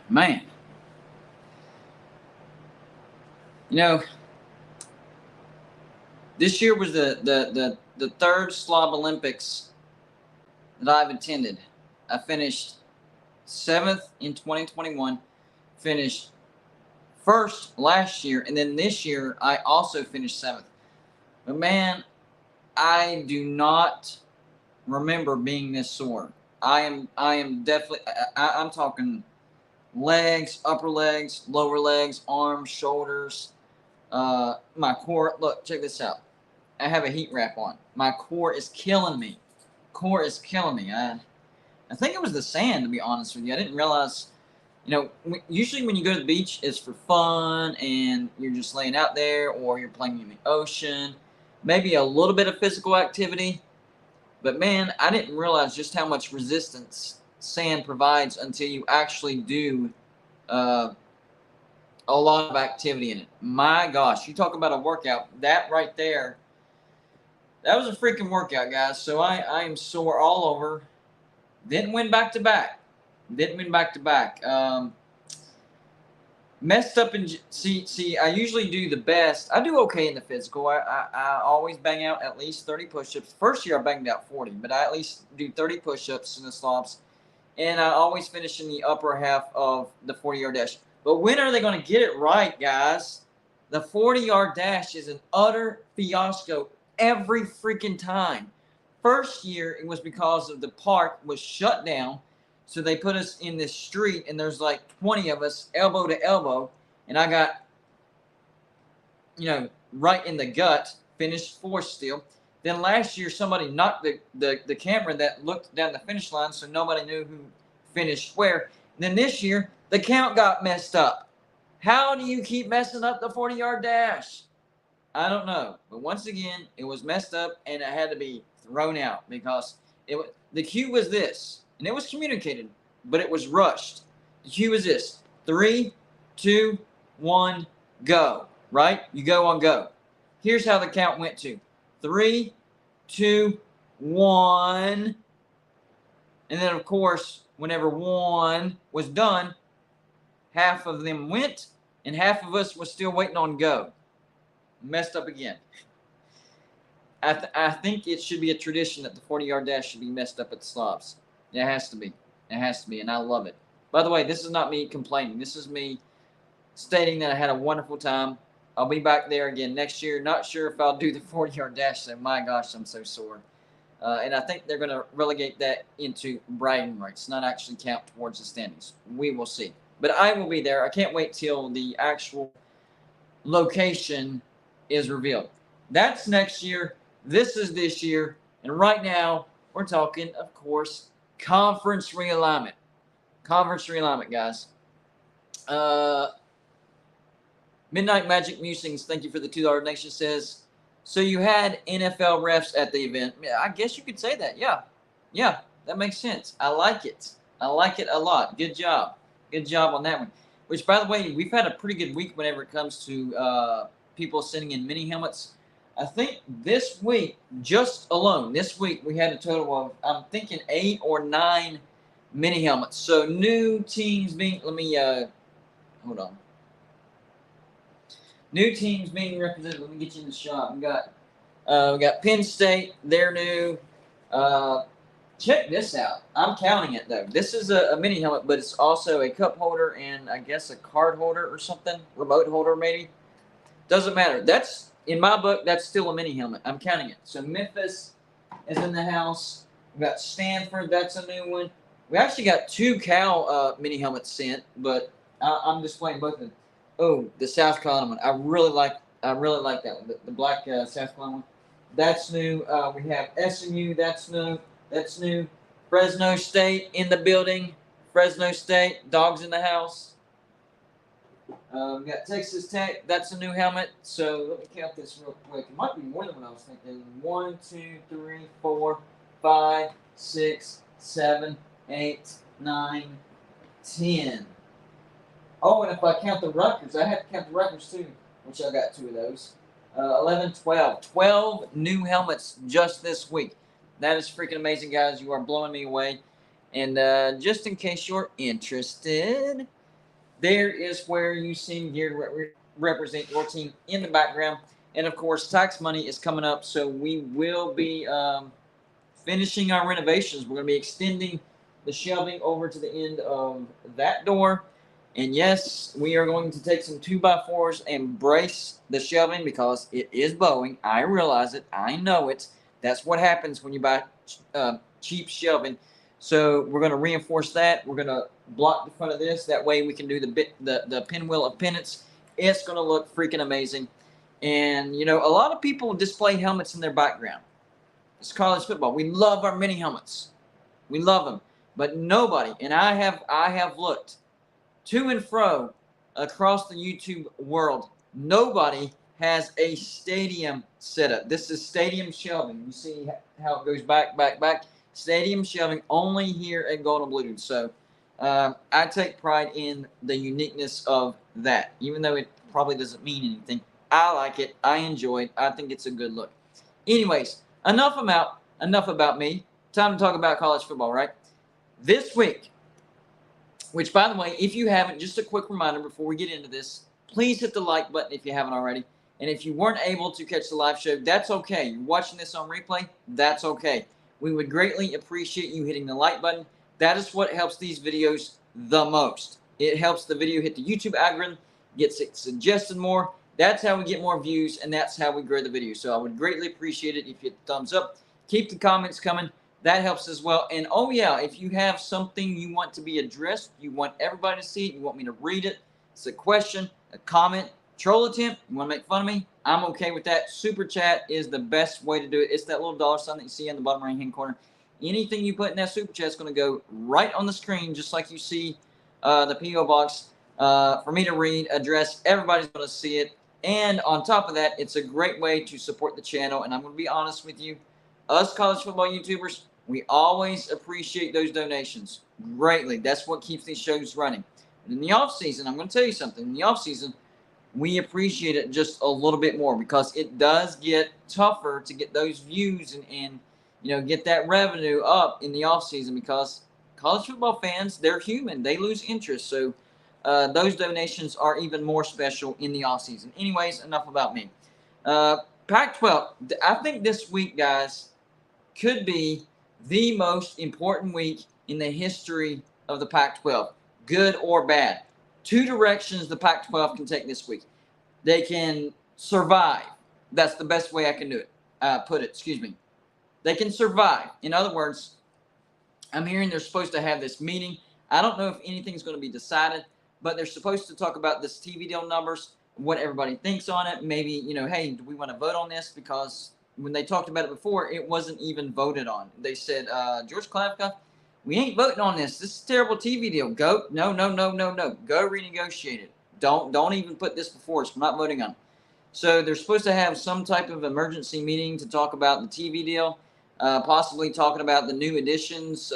Man, you know, this year was the third Slob Olympics that I've attended. I finished seventh in 2021, finished first last year, and then this year I also finished seventh. But man, I do not remember being this sore. I am definitely. I'm talking legs, upper legs, lower legs, arms, shoulders, my core. Look, check this out. I have a heat wrap on. My core is killing me. Core is killing me. I think it was the sand, to be honest with you. I didn't realize. Usually when you go to the beach, it's for fun and you're just laying out there or you're playing in the ocean. Maybe a little bit of physical activity. But man, I didn't realize just how much resistance sand provides until you actually do uh, a lot of activity in it. My gosh, you talk about a workout. That right there, that was a freaking workout, guys. So I am sore all over. Didn't win back to back. Didn't win back to back. Messed up in see. I usually do the best. I do okay in the physical. I always bang out at least 30 push-ups. First year I banged out 40, but I at least do 30 push-ups in the slopes, and I always finish in the upper half of the 40-yard dash. But when are they going to get it right, guys? The 40-yard dash is an utter fiasco every freaking time. First year it was because of the park was shut down. So they put us in this street, and there's like 20 of us, elbow to elbow, and I got, right in the gut, finished fourth still. Then last year, somebody knocked the camera that looked down the finish line, so nobody knew who finished where. And then this year, the count got messed up. How do you keep messing up the 40-yard dash? I don't know. But once again, it was messed up, and it had to be thrown out because the cue was this. And it was communicated, but it was rushed. The cue is this: 3, 2, 1, go. Right? You go on go. Here's how the count went to 3, 2, 1. And then, of course, whenever 1 was done, half of them went, and half of us was still waiting on go. Messed up again. I think it should be a tradition that the 40-yard dash should be messed up at the slopes. It has to be. It has to be, and I love it. By the way, this is not me complaining. This is me stating that I had a wonderful time. I'll be back there again next year. Not sure if I'll do the 40-yard dash, so my gosh, I'm so sore. And I think they're going to relegate that into bragging rights, not actually count towards the standings. We will see. But I will be there. I can't wait till the actual location is revealed. That's next year. This is this year. And right now, we're talking, of course, conference realignment. Conference realignment, guys. Midnight Magic Musings, thank you for the $2 donation, says, so you had NFL refs at the event. I guess you could say that. Yeah, that makes sense. I like it. I like it a lot. Good job. Good job on that one. Which, by the way, we've had a pretty good week whenever it comes to people sending in mini helmets. I think this week, just alone, this week we had a total of, I'm thinking 8 or 9 mini helmets. So new teams being, hold on. New teams being represented. Let me get you in the shot. We got Penn State. They're new. Check this out. I'm counting it though. This is a mini helmet, but it's also a cup holder and I guess a card holder or something, remote holder maybe. Doesn't matter. That's in my book. That's still a mini helmet. I'm counting it. So Memphis is in the house. We got Stanford. That's a new one. We actually got 2 Cal mini helmets sent, but I'm displaying both of them. Oh, the South Carolina one. I really like that one. The black South Carolina one. That's new. We have SMU. That's new. That's new. Fresno State in the building. Fresno State. Dogs in the house. We got Texas Tech. That's a new helmet. So let me count this real quick. It might be more than what I was thinking. 1, 2, 3, 4, 5, 6, 7, 8, 9, 10. Oh, and if I count the Rutgers, I have to count the Rutgers too, which I got 2 of those. 11, 12. 12 new helmets just this week. That is freaking amazing, guys. You are blowing me away. And just in case you're interested, there is where you see geared represent your team in the background. And of course, tax money is coming up, so we will be finishing our renovations. We're going to be extending the shelving over to the end of that door. And yes, we are going to take some 2x4s and brace the shelving because it is bowing. I realize it. I know it. That's what happens when you buy cheap shelving. So we're going to reinforce that. We're going to block the front of this. That way we can do the pinwheel of penance. It's going to look freaking amazing. And, you know, a lot of people display helmets in their background. It's college football. We love our mini helmets. We love them. But nobody, and I have looked to and fro across the YouTube world, nobody has a stadium setup. This is stadium shelving. You see how it goes back, back, back. Stadium shelving only here at Golden Blue. So I take pride in the uniqueness of that, even though it probably doesn't mean anything. I like it. I enjoy it. I think it's a good look. Anyways, enough about me. Time to talk about college football, right? This week, which, by the way, if you haven't, just a quick reminder before we get into this, please hit the like button if you haven't already. And if you weren't able to catch the live show, that's okay. You're watching this on replay, that's okay. We would greatly appreciate you hitting the like button. That is what helps these videos the most. It helps the video hit the YouTube algorithm, gets it suggested more. That's how we get more views, and that's how we grow the video. So I would greatly appreciate it if you hit the thumbs up. Keep the comments coming. That helps as well. And oh yeah, if you have something you want to be addressed, you want everybody to see it, you want me to read it, it's a question, a comment, troll attempt, you want to make fun of me, I'm okay with that. Super chat is the best way to do it. It's that little dollar sign that you see in the bottom right hand corner. Anything you put in that super chat is going to go right on the screen, just like you see the P.O. box for me to read, address. Everybody's going to see it. And on top of that, it's a great way to support the channel. And I'm going to be honest with you, us college football YouTubers, we always appreciate those donations greatly. That's what keeps these shows running. But in the off season, I'm going to tell you something. In the off season, we appreciate it just a little bit more because it does get tougher to get those views and you know, get that revenue up in the off season because college football fans, they're human. They lose interest. So those donations are even more special in the off season. Anyways, enough about me. Pac-12, I think this week, guys, could be the most important week in the history of the Pac-12, good or bad. Two directions the Pac-12 can take this week. They can survive. That's the best way I can do it. Put it. Excuse me. They can survive. In other words, I'm hearing they're supposed to have this meeting. I don't know if anything's going to be decided, but they're supposed to talk about this TV deal numbers, what everybody thinks on it. Maybe, you know, hey, do we want to vote on this? Because when they talked about it before, it wasn't even voted on. They said, George Klavka, we ain't voting on this. This is a terrible TV deal. Go. No. Go renegotiate it. Don't even put this before us. We're not voting on it. So they're supposed to have some type of emergency meeting to talk about the TV deal, possibly talking about the new additions.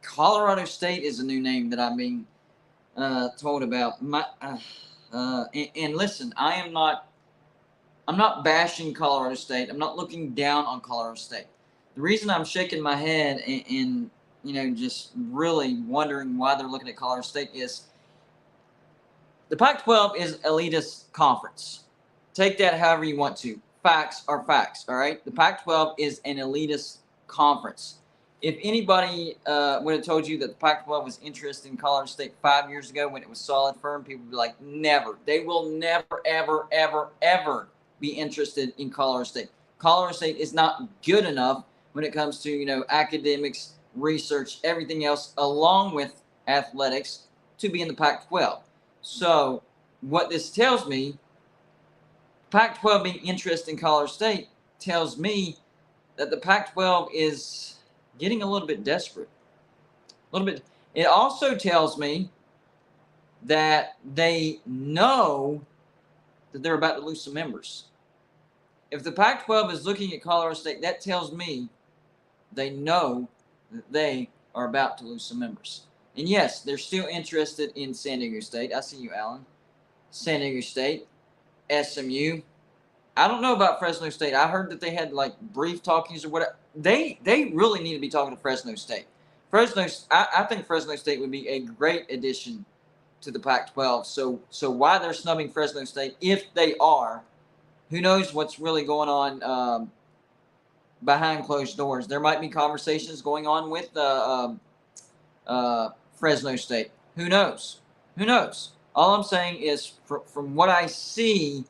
Colorado State is a new name that I'm being told about. And listen, I'm not bashing Colorado State. I'm not looking down on Colorado State. The reason I'm shaking my head and you know, just really wondering why they're looking at Colorado State is the Pac-12 is elitist conference. Take that however you want to. Facts are facts, all right? The Pac-12 is an elitist conference. If anybody would have told you that the Pac-12 was interested in Colorado State 5 years ago when it was solid firm, people would be like, never. They will never, ever, ever, ever be interested in Colorado State. Colorado State is not good enough when it comes to, you know, academics, research, everything else, along with athletics, to be in the Pac-12. So what this tells me, Pac-12 being interested in Colorado State tells me that the Pac-12 is getting a little bit desperate. A little bit. It also tells me that they know that they're about to lose some members. If the Pac-12 is looking at Colorado State, that tells me they know that they are about to lose some members. And yes, they're still interested in San Diego State. I see you, Alan. San Diego State, SMU. I don't know about Fresno State. I heard that they had like brief talkings or whatever. They really need to be talking to Fresno State. I think Fresno State would be a great addition to the Pac-12. So why they're snubbing Fresno State, if they are, who knows what's really going on behind closed doors. There might be conversations going on with Fresno State. Who knows? Who knows? All I'm saying is, from what I see,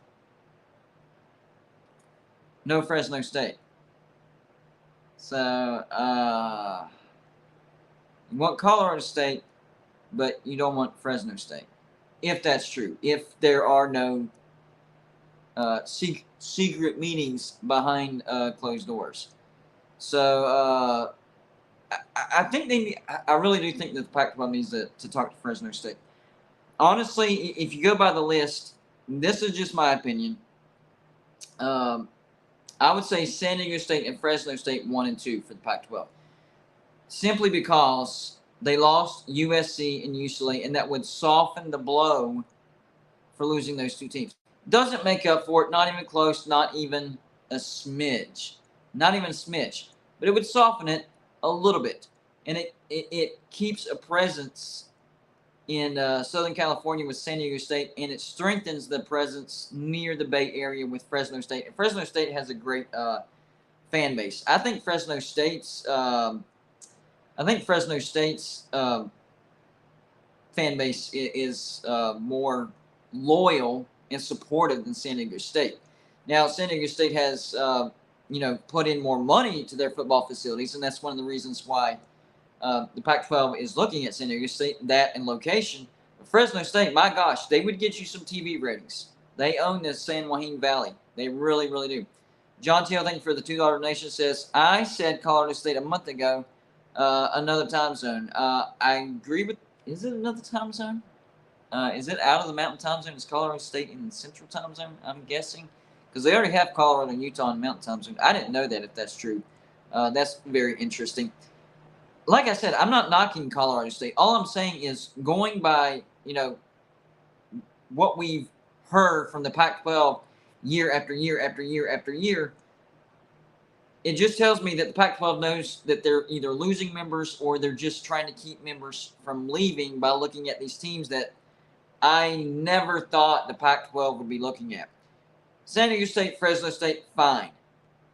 no Fresno State. So you want Colorado State, but you don't want Fresno State. If that's true. If there are no secret meetings behind closed doors. So I think I really do think that the Pac-12 needs to talk to Fresno State. Honestly, if you go by the list, this is just my opinion. I would say San Diego State and Fresno State 1 and 2 for the Pac-12. Simply because they lost USC and UCLA, and that would soften the blow for losing those two teams. Doesn't make up for it, not even close, not even a smidge. Not even a smidge. But it would soften it a little bit. And it keeps a presence in Southern California with San Diego State, and it strengthens the presence near the Bay Area with Fresno State. And Fresno State has a great fan base. I think Fresno State's fan base is more loyal and supportive than San Diego State. Now, San Diego State has put in more money to their football facilities, and that's one of the reasons why the Pac-12 is looking at San Diego State, that and location. But Fresno State, my gosh, they would get you some TV ratings. They own the San Joaquin Valley. They really, really do. John Teal, thank you for the $2 donation, says, I said Colorado State a month ago, another time zone. I agree with, is it another time zone? Is it out of the Mountain Time Zone? Is Colorado State in the Central Time Zone, I'm guessing? Because they already have Colorado and Utah in Mountain Time Zone. I didn't know that, if that's true. That's very interesting. Like I said, I'm not knocking Colorado State. All I'm saying is, going by, what we've heard from the Pac-12 year after year after year after year, it just tells me that the Pac-12 knows that they're either losing members or they're just trying to keep members from leaving by looking at these teams that I never thought the Pac-12 would be looking at. San Diego State, Fresno State, fine.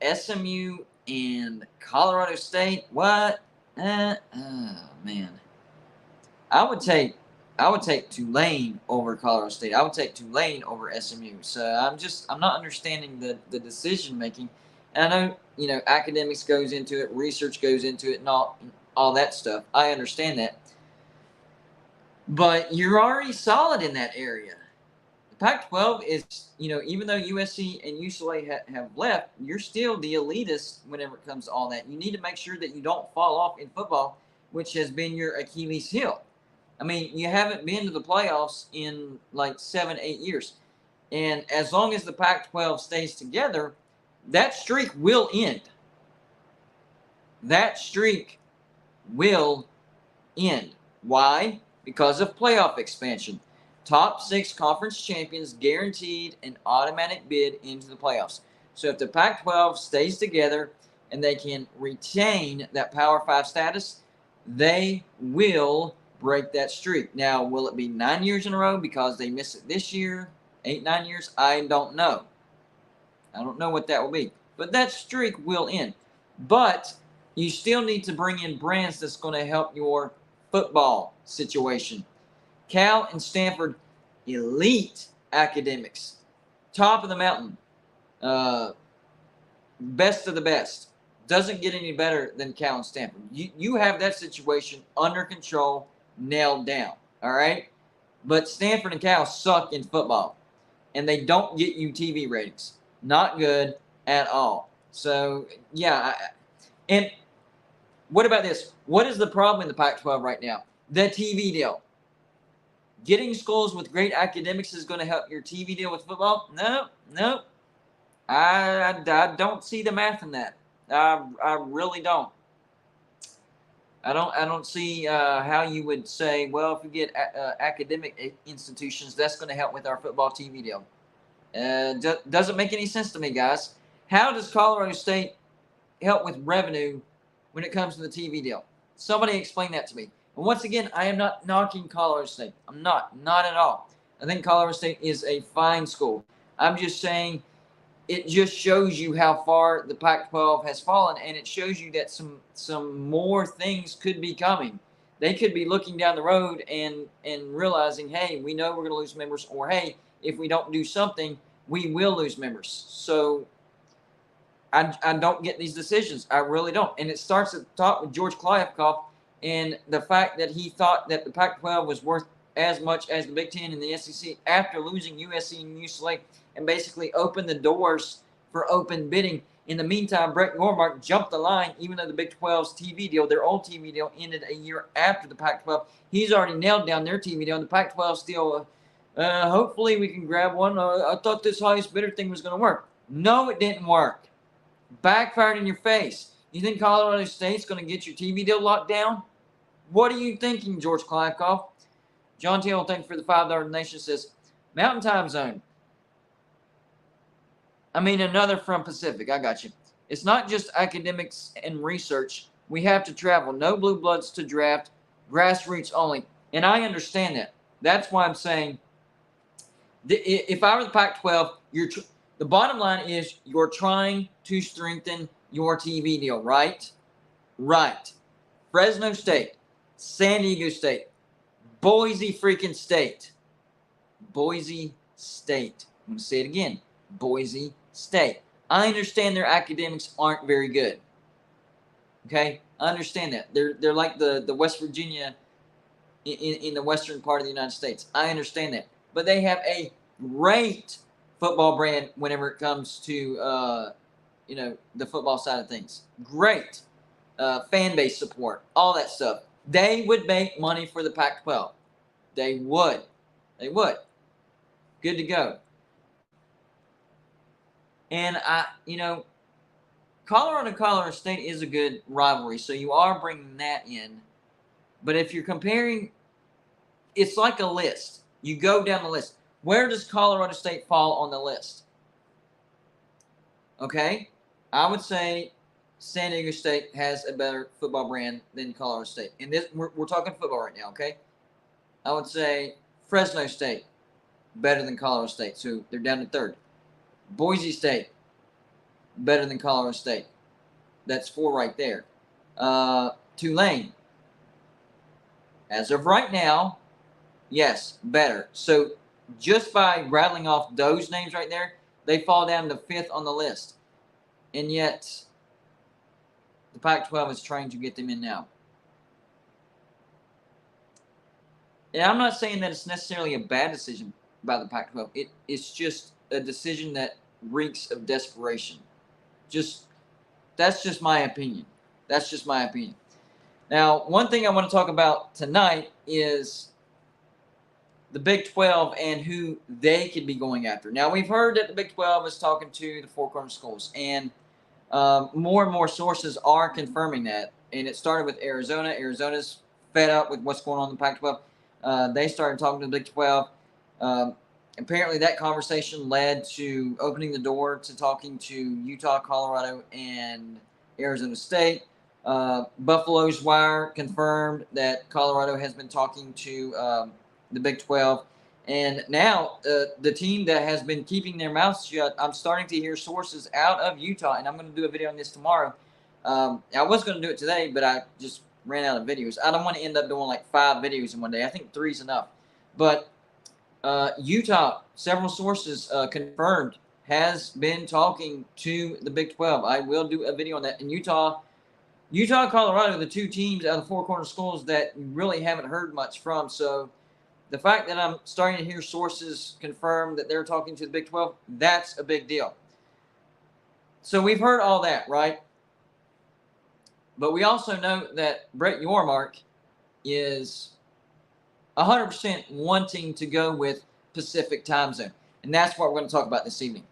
SMU and Colorado State, what? Oh man, I would take Tulane over Colorado State. I would take Tulane over SMU. So I'm not understanding the decision making. And I know academics goes into it, research goes into it, and all that stuff. I understand that, but you're already solid in that area. The Pac-12 is, even though USC and UCLA have left, you're still the elitist whenever it comes to all that. You need to make sure that you don't fall off in football, which has been your Achilles heel. I mean, you haven't been to the playoffs in like 7-8 years. And as long as the Pac-12 stays together, that streak will end. That streak will end. Why? Because of playoff expansion. Top 6 conference champions guaranteed an automatic bid into the playoffs. So if the Pac-12 stays together and they can retain that Power 5 status, they will break that streak. Now, will it be 9 years in a row because they miss it this year? 8-9 years? I don't know. I don't know what that will be. But that streak will end. But you still need to bring in brands that's going to help your football situation. Cal and Stanford, elite academics. Top of the mountain. Best of the best. Doesn't get any better than Cal and Stanford. You have that situation under control, nailed down. All right? But Stanford and Cal suck in football. And they don't get you TV ratings. Not good at all. So, yeah. And what about this? What is the problem in the Pac-12 right now? The TV deal. Getting schools with great academics is going to help your TV deal with football? No. I don't see the math in that. I really don't. I don't see how you would say, well, if we get academic institutions, that's going to help with our football TV deal. Doesn't make any sense to me, guys. How does Colorado State help with revenue when it comes to the TV deal? Somebody explain that to me. And once again, I am not knocking Colorado State. I'm not at all. I think Colorado State is a fine school. I'm just saying it just shows you how far the Pac-12 has fallen, and it shows you that some more things could be coming. They could be looking down the road and realizing, hey, we know we're going to lose members, or hey, if we don't do something, we will lose members. So I don't get these decisions. I really don't. And it starts at the top with George Kliavkoff and the fact that he thought that the Pac-12 was worth as much as the Big Ten and the SEC after losing USC and UCLA, and basically opened the doors for open bidding. In the meantime, Brett Yormark jumped the line, even though the Big 12's TV deal, their old TV deal, ended a year after the Pac-12. He's already nailed down their TV deal, and the Pac-12 still, hopefully we can grab one. I thought this highest bidder thing was going to work. No, it didn't work. Backfired in your face. You think Colorado State's going to get your TV deal locked down? What are you thinking, George Kliavkoff? John Taylor, thank you for the $5 donation, says, Mountain Time Zone. I mean, another from Pacific. I got you. It's not just academics and research. We have to travel. No blue bloods to draft. Grassroots only. And I understand that. That's why I'm saying, if I were the Pac-12, the bottom line is you're trying to strengthen your TV deal, right? Right. Fresno State, San Diego State, Boise freaking State. Boise State. I'm going to say it again. Boise State. I understand their academics aren't very good. Okay? I understand that. They're like the West Virginia in the western part of the United States. I understand that. But they have a great football brand whenever it comes to the football side of things. Great fan base support, all that stuff. They would make money for the Pac-12. They would. Good to go. And Colorado State is a good rivalry, so you are bringing that in. But if you're comparing, it's like a list. You go down the list. Where does Colorado State fall on the list? Okay, I would say San Diego State has a better football brand than Colorado State. And this, we're talking football right now, okay? I would say Fresno State better than Colorado State, so they're down to third. Boise State better than Colorado State. That's 4 right there. Tulane, as of right now, yes, better. So just by rattling off those names right there, they fall down to 5th on the list. And yet, the Pac-12 is trying to get them in now. And I'm not saying that it's necessarily a bad decision by the Pac-12. It's just a decision that reeks of desperation. That's just my opinion. Now, one thing I want to talk about tonight is the Big 12 and who they could be going after. Now, we've heard that the Big 12 is talking to the Four Corner schools, and more and more sources are confirming that. And it started with Arizona. Arizona's fed up with what's going on in the Pac-12. They started talking to the Big 12. Apparently, that conversation led to opening the door to talking to Utah, Colorado, and Arizona State. Buffalo's Wire confirmed that Colorado has been talking to the Big 12. And now the team that has been keeping their mouths shut, I'm starting to hear sources out of Utah, and I'm going to do a video on this tomorrow. I was going to do it today, but I just ran out of videos. I don't want to end up doing like 5 videos in one day. I think 3 is enough. But Utah, several sources confirmed, has been talking to the Big 12. I will do a video on that. And Utah and Colorado are the 2 teams out of the Four Corner schools that you really haven't heard much from. So the fact that I'm starting to hear sources confirm that they're talking to the Big 12, that's a big deal. So we've heard all that, right? But we also know that Brett Yormark is 100% wanting to go with Pacific time zone. And that's what we're going to talk about this evening.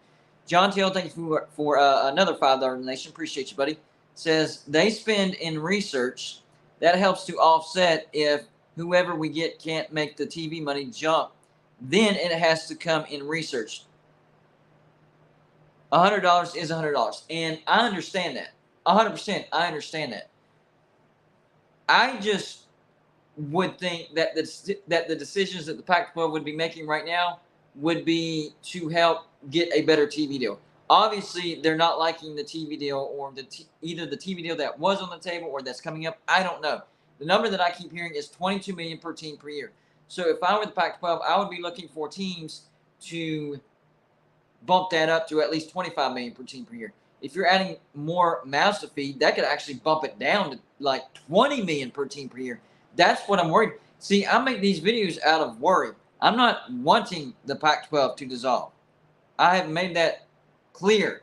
John Taylor, thank you for another $5 donation. Appreciate you, buddy. Says they spend in research. That helps to offset if whoever we get can't make the TV money jump. Then it has to come in research. $100 is $100. And I understand that. 100%, I understand that. I just would think that the decisions that the Pac-12 would be making right now would be to help get a better TV deal. Obviously, they're not liking the TV deal, or either the TV deal that was on the table or that's coming up. I don't know. The number that I keep hearing is $22 million per team per year. So if I were the Pac-12, I would be looking for teams to bump that up to at least $25 million per team per year. If you're adding more mouths to feed, that could actually bump it down to like $20 million per team per year. That's what I'm worried. See, I make these videos out of worry. I'm not wanting the Pac-12 to dissolve. I have made that clear.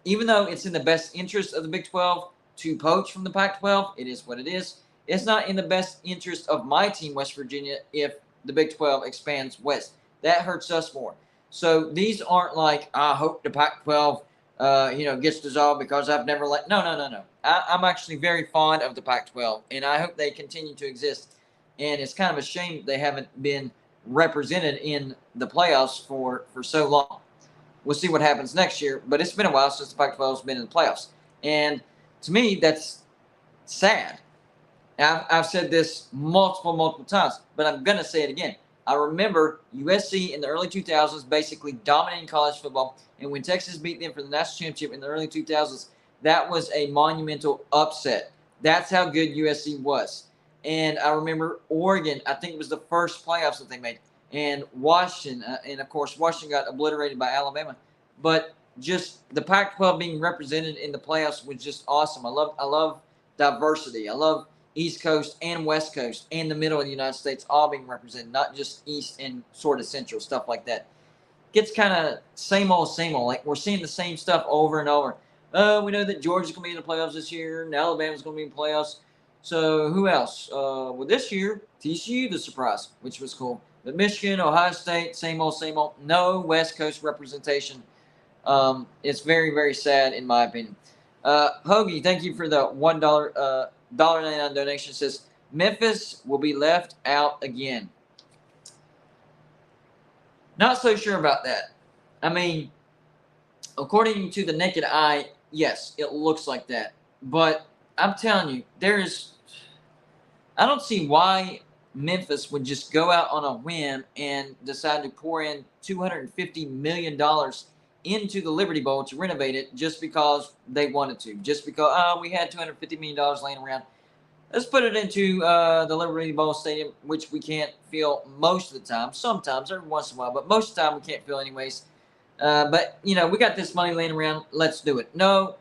Even though it's in the best interest of the Big 12 to poach from the Pac-12, it is what it is. It's not in the best interest of my team, West Virginia, if the Big 12 expands west. That hurts us more. So these aren't like, I hope the Pac-12 gets dissolved because I've never let. No. I'm actually very fond of the Pac-12, and I hope they continue to exist. And it's kind of a shame that they haven't been represented in the playoffs for so long. We'll see what happens next year, but it's been a while since the Pac-12 has been in the playoffs. And to me, that's sad. I've said this multiple times, but I'm going to say it again. I remember USC in the early 2000s basically dominating college football, and when Texas beat them for the national championship in the early 2000s, that was a monumental upset. That's how good USC was. And I remember Oregon, I think it was the first playoffs that they made, and Washington, and of course Washington got obliterated by Alabama. But just the Pac-12 being represented in the playoffs was just awesome. I love diversity. I love East Coast and West Coast and the middle of the United States all being represented, not just East and sort of Central, stuff like that. Gets kind of same old. Like we're seeing the same stuff over and over. We know that Georgia's going to be in the playoffs this year, and Alabama's going to be in the playoffs. So who else? Well, this year, TCU, the surprise, which was cool. But Michigan, Ohio State, same old. No West Coast representation. It's very, very sad in my opinion. Hoagie, thank you for the $1 $1.99 donation. Says Memphis will be left out again. Not so sure about that. I mean, according to the naked eye, yes, it looks like that. But I'm telling you, I don't see why Memphis would just go out on a whim and decide to pour in $250 million into the Liberty Bowl to renovate it just because they wanted to. Just because, we had $250 million laying around. Let's put it into the Liberty Bowl Stadium, which we can't feel most of the time. Sometimes, every once in a while, but most of the time we can't feel anyways. But, we got this money laying around. Let's do it. No,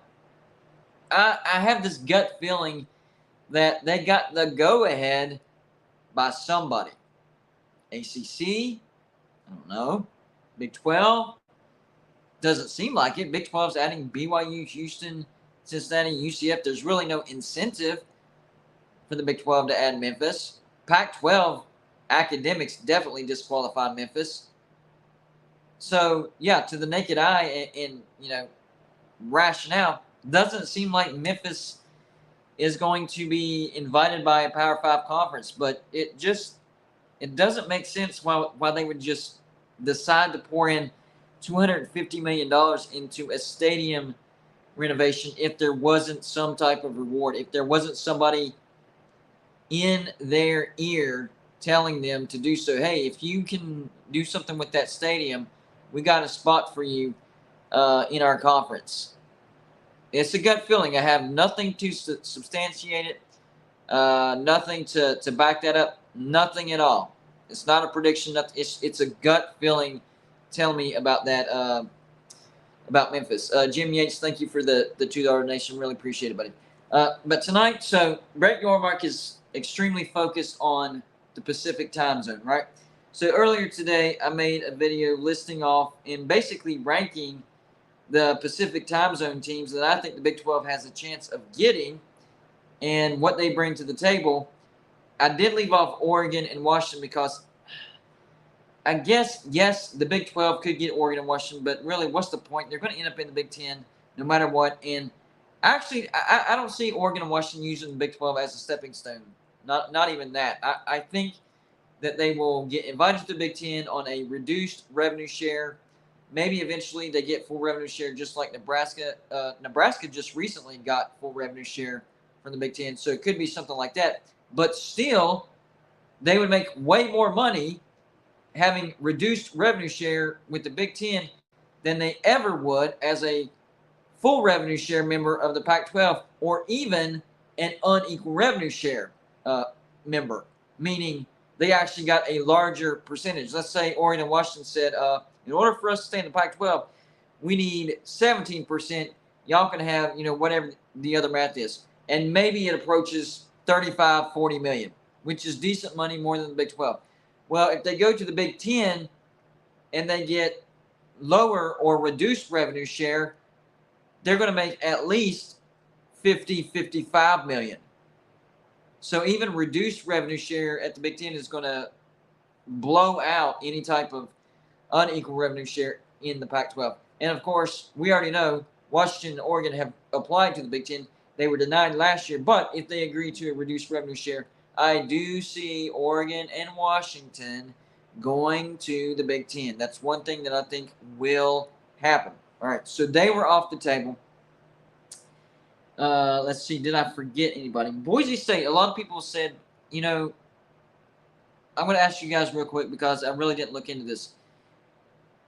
I have this gut feeling that they got the go-ahead by somebody. ACC? I don't know. Big 12? Doesn't seem like it. Big 12's adding BYU, Houston, Cincinnati, UCF. There's really no incentive for the Big 12 to add Memphis. Pac-12 academics definitely disqualify Memphis. So, yeah, to the naked eye and rationale, doesn't seem like Memphis is going to be invited by a Power 5 conference. But it doesn't make sense why they would just decide to pour in $250 million into a stadium renovation if there wasn't some type of reward, if there wasn't somebody in their ear telling them to do so. Hey, if you can do something with that stadium, we got a spot for you in our conference. It's a gut feeling. I have nothing to substantiate it, nothing to back that up, nothing at all. It's not a prediction. It's a gut feeling telling me about that, about Memphis. Jim Yates, thank you for the $2 donation. Really appreciate it, buddy. But tonight, so Brett Yormark is extremely focused on the Pacific time zone, right? So earlier today, I made a video listing off and basically ranking the Pacific time zone teams that I think the Big 12 has a chance of getting and what they bring to the table. I did leave off Oregon and Washington because I guess, yes, the Big 12 could get Oregon and Washington, but really, what's the point? They're going to end up in the Big 10 no matter what. And actually, I don't see Oregon and Washington using the Big 12 as a stepping stone. Not even that. I think that they will get invited to the Big 10 on a reduced revenue share. Maybe eventually they get full revenue share just like Nebraska. Nebraska just recently got full revenue share from the Big Ten. So it could be something like that. But still, they would make way more money having reduced revenue share with the Big Ten than they ever would as a full revenue share member of the Pac-12, or even an unequal revenue share member, meaning they actually got a larger percentage. Let's say Oregon and Washington said, in order for us to stay in the Pac-12, we need 17%. Y'all can have, whatever the other math is. And maybe it approaches 35, 40 million, which is decent money, more than the Big 12. Well, if they go to the Big 10 and they get lower or reduced revenue share, they're going to make at least 50, 55 million. So even reduced revenue share at the Big Ten is going to blow out any type of unequal revenue share in the Pac-12. And of course, we already know Washington and Oregon have applied to the Big Ten. They were denied last year, but if they agree to a reduced revenue share, I do see Oregon and Washington going to the Big Ten. That's one thing that I think will happen. All right, so they were off the table. Let's see, did I forget anybody? Boise State, a lot of people said, I'm going to ask you guys real quick because I really didn't look into this.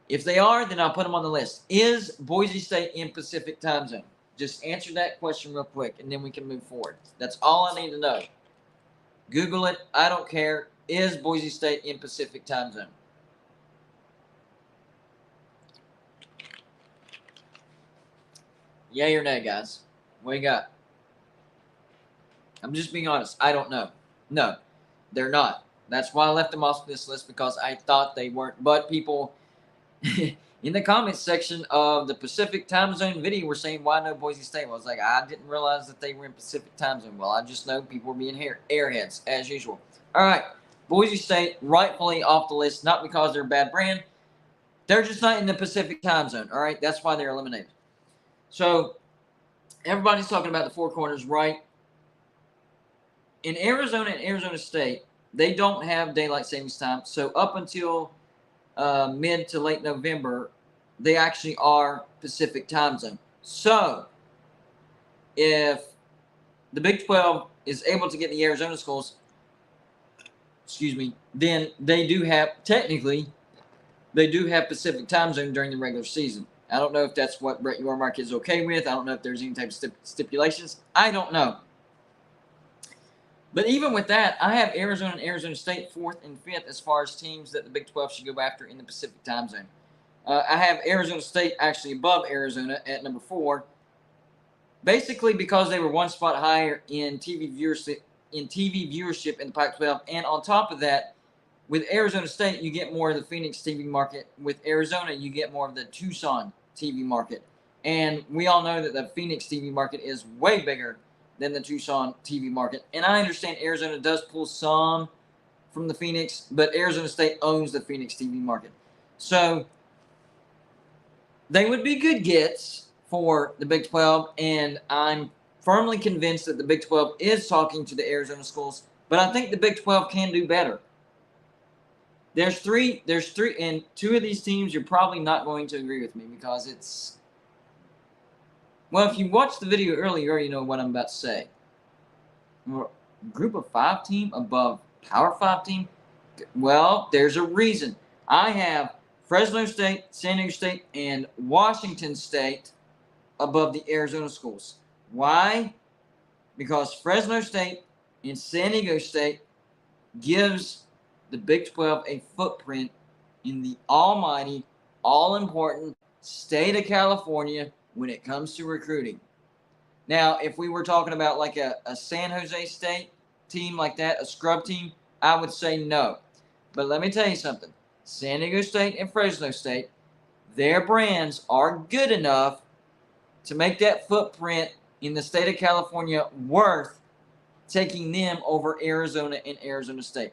If they are, then I'll put them on the list. Is Boise State in Pacific time zone? Just answer that question real quick, and then we can move forward. That's all I need to know. Google it. I don't care. Is Boise State in Pacific time zone? Yay or nay, guys? What you got? I'm just being honest. I don't know. No, they're not. That's why I left them off this list, because I thought they weren't. But people in the comments section of the Pacific time zone video were saying, why no Boise State? Well, I was like, I didn't realize that they were in Pacific time zone. Well, I just know people were being airheads, as usual. All right, Boise State rightfully off the list, not because they're a bad brand. They're just not in the Pacific time zone, all right? That's why they're eliminated. So everybody's talking about the Four Corners, right? In Arizona and Arizona State, they don't have daylight savings time. So up until mid to late November, they actually are Pacific time zone. So if the Big 12 is able to get the Arizona schools, then they do have, technically, they do have Pacific time zone during the regular season. I don't know if that's what Brett Yormark is okay with. I don't know if there's any type of stipulations. I don't know. But even with that, I have Arizona and Arizona State 4th and 5th as far as teams that the Big 12 should go after in the Pacific time zone. I have Arizona State actually above Arizona at number 4, basically because they were one spot higher in TV viewership in the Pac-12. And on top of that, with Arizona State, you get more of the Phoenix TV market. With Arizona, you get more of the Tucson TV market. And we all know that the Phoenix TV market is way bigger than the Tucson TV market. And I understand Arizona does pull some from the Phoenix, but Arizona State owns the Phoenix TV market. So they would be good gets for the Big 12, and I'm firmly convinced that the Big 12 is talking to the Arizona schools, but I think the Big 12 can do better. There's three, and two of these teams you're probably not going to agree with me because it's, well, if you watched the video earlier, you already know what I'm about to say. Group of 5 team above Power 5 team? Well, there's a reason. I have Fresno State, San Diego State, and Washington State above the Arizona schools. Why? Because Fresno State and San Diego State gives the Big 12 a footprint in the almighty, all-important state of California when it comes to recruiting. Now, if we were talking about like a San Jose State team like that, a scrub team, I would say no. But let me tell you something. San Diego State and Fresno State, their brands are good enough to make that footprint in the state of California worth taking them over Arizona and Arizona State.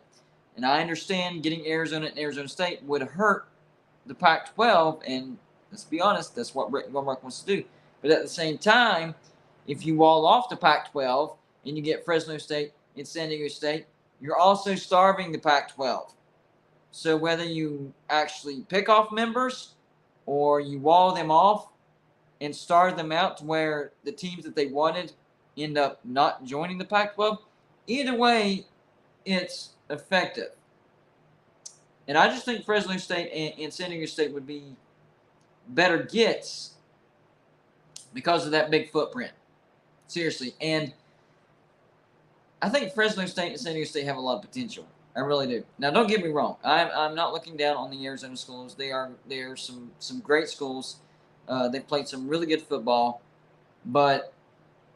And I understand getting Arizona and Arizona State would hurt the Pac-12, and let's be honest, that's what Brett Yormark wants to do. But at the same time, if you wall off the Pac-12 and you get Fresno State and San Diego State, you're also starving the Pac-12. So whether you actually pick off members or you wall them off and starve them out to where the teams that they wanted end up not joining the Pac-12. Either way, it's effective. And I just think Fresno State and San Diego State would be better gets because of that big footprint. Seriously. And I think Fresno State and San Diego State have a lot of potential. I really do. Now, don't get me wrong. I'm not looking down on the Arizona schools. They are some great schools. They've played some really good football. But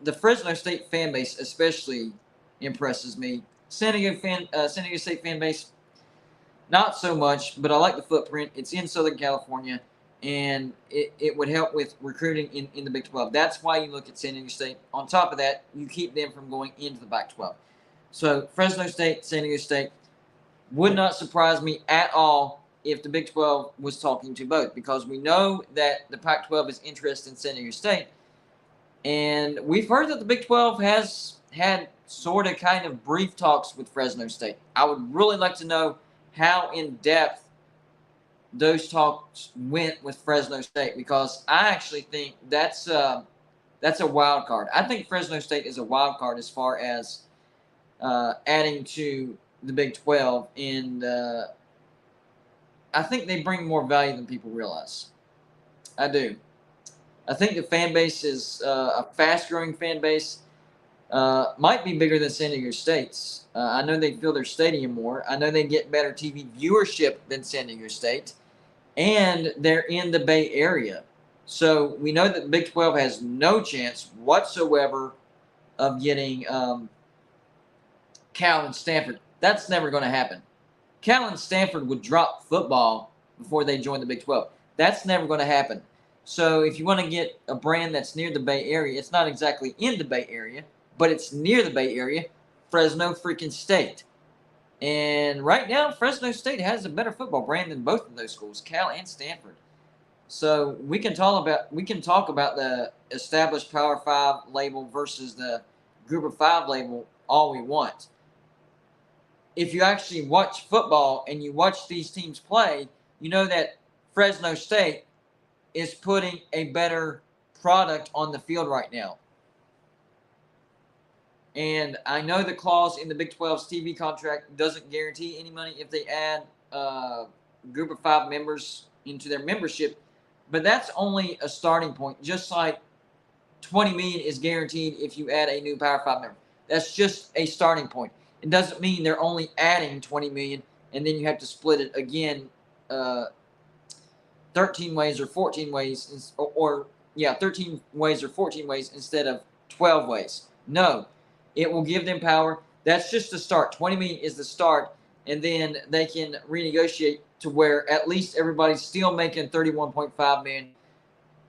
the Fresno State fan base especially impresses me. San Diego State fan base, not so much, but I like the footprint. It's in Southern California, and it would help with recruiting in the Big 12. That's why you look at San Diego State. On top of that, you keep them from going into the Pac 12. So Fresno State, San Diego State, would not surprise me at all if the Big 12 was talking to both, because we know that the Pac 12 is interested in San Diego State. And we've heard that the Big 12 has had sort of kind of brief talks with Fresno State. I would really like to know how in depth those talks went with Fresno State, because I actually think that's a wild card. I think Fresno State is a wild card as far as adding to the Big 12, and I think they bring more value than people realize. I do. I think the fan base is a fast-growing fan base. Might be bigger than San Diego State's. I know they fill their stadium more. I know they get better TV viewership than San Diego State. And they're in the Bay Area. So we know that the Big 12 has no chance whatsoever of getting Cal and Stanford. That's never going to happen. Cal and Stanford would drop football before they join the Big 12. That's never going to happen. So if you want to get a brand that's near the Bay Area, it's not exactly in the Bay Area, but it's near the Bay Area, Fresno freaking State. And right now, Fresno State has a better football brand than both of those schools, Cal and Stanford. So we can talk about the established Power 5 label versus the Group of 5 label all we want. If you actually watch football and you watch these teams play, you know that Fresno State is putting a better product on the field right now. And I know the clause in the Big 12's TV contract doesn't guarantee any money if they add a Group of 5 members into their membership, but that's only a starting point, just like $20 million is guaranteed if you add a new Power 5 member. That's just a starting point. It doesn't mean they're only adding $20 million and then you have to split it again 13 ways or 14 ways, 13 ways or 14 ways instead of 12 ways. No, it will give them power. That's just the start. 20 million is the start, and then they can renegotiate to where at least everybody's still making 31.5 million,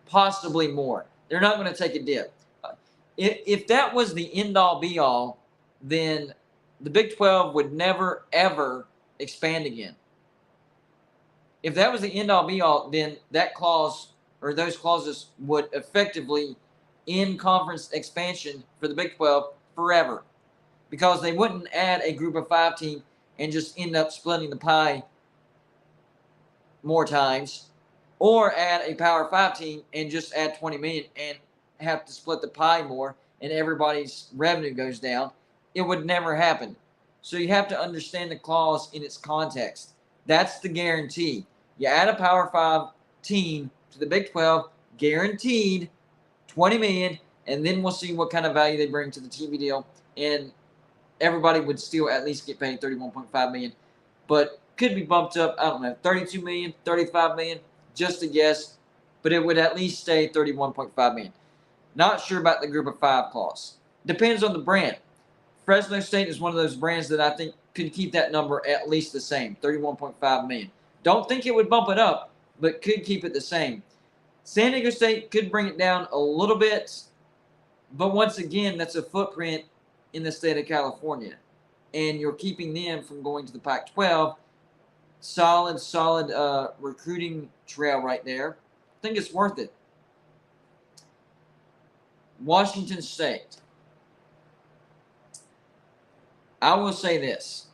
possibly more. They're not going to take a dip. If that was the end-all, be-all, then the Big 12 would never, ever expand again. If that was the end-all, be-all, then that clause or those clauses would effectively end conference expansion for the Big 12 forever, because they wouldn't add a Group of 5 team and just end up splitting the pie more times, or add a Power 5 team and just add 20 million and have to split the pie more and everybody's revenue goes down. It would never happen. So you have to understand the clause in its context. That's the guarantee. You add a Power 5 team to the Big 12, guaranteed 20 million, and then we'll see what kind of value they bring to the TV deal. And everybody would still at least get paid 31.5 million, but could be bumped up, I don't know, 32 million, 35 million, just a guess, but it would at least stay 31.5 million. Not sure about the Group of 5 clause. Depends on the brand. Fresno State is one of those brands that I think could keep that number at least the same, 31.5 million. Don't think it would bump it up, but could keep it the same. San Diego State could bring it down a little bit, but once again, that's a footprint in the state of California, and you're keeping them from going to the Pac-12. Solid recruiting trail right there. I think it's worth it. Washington State. I will say this.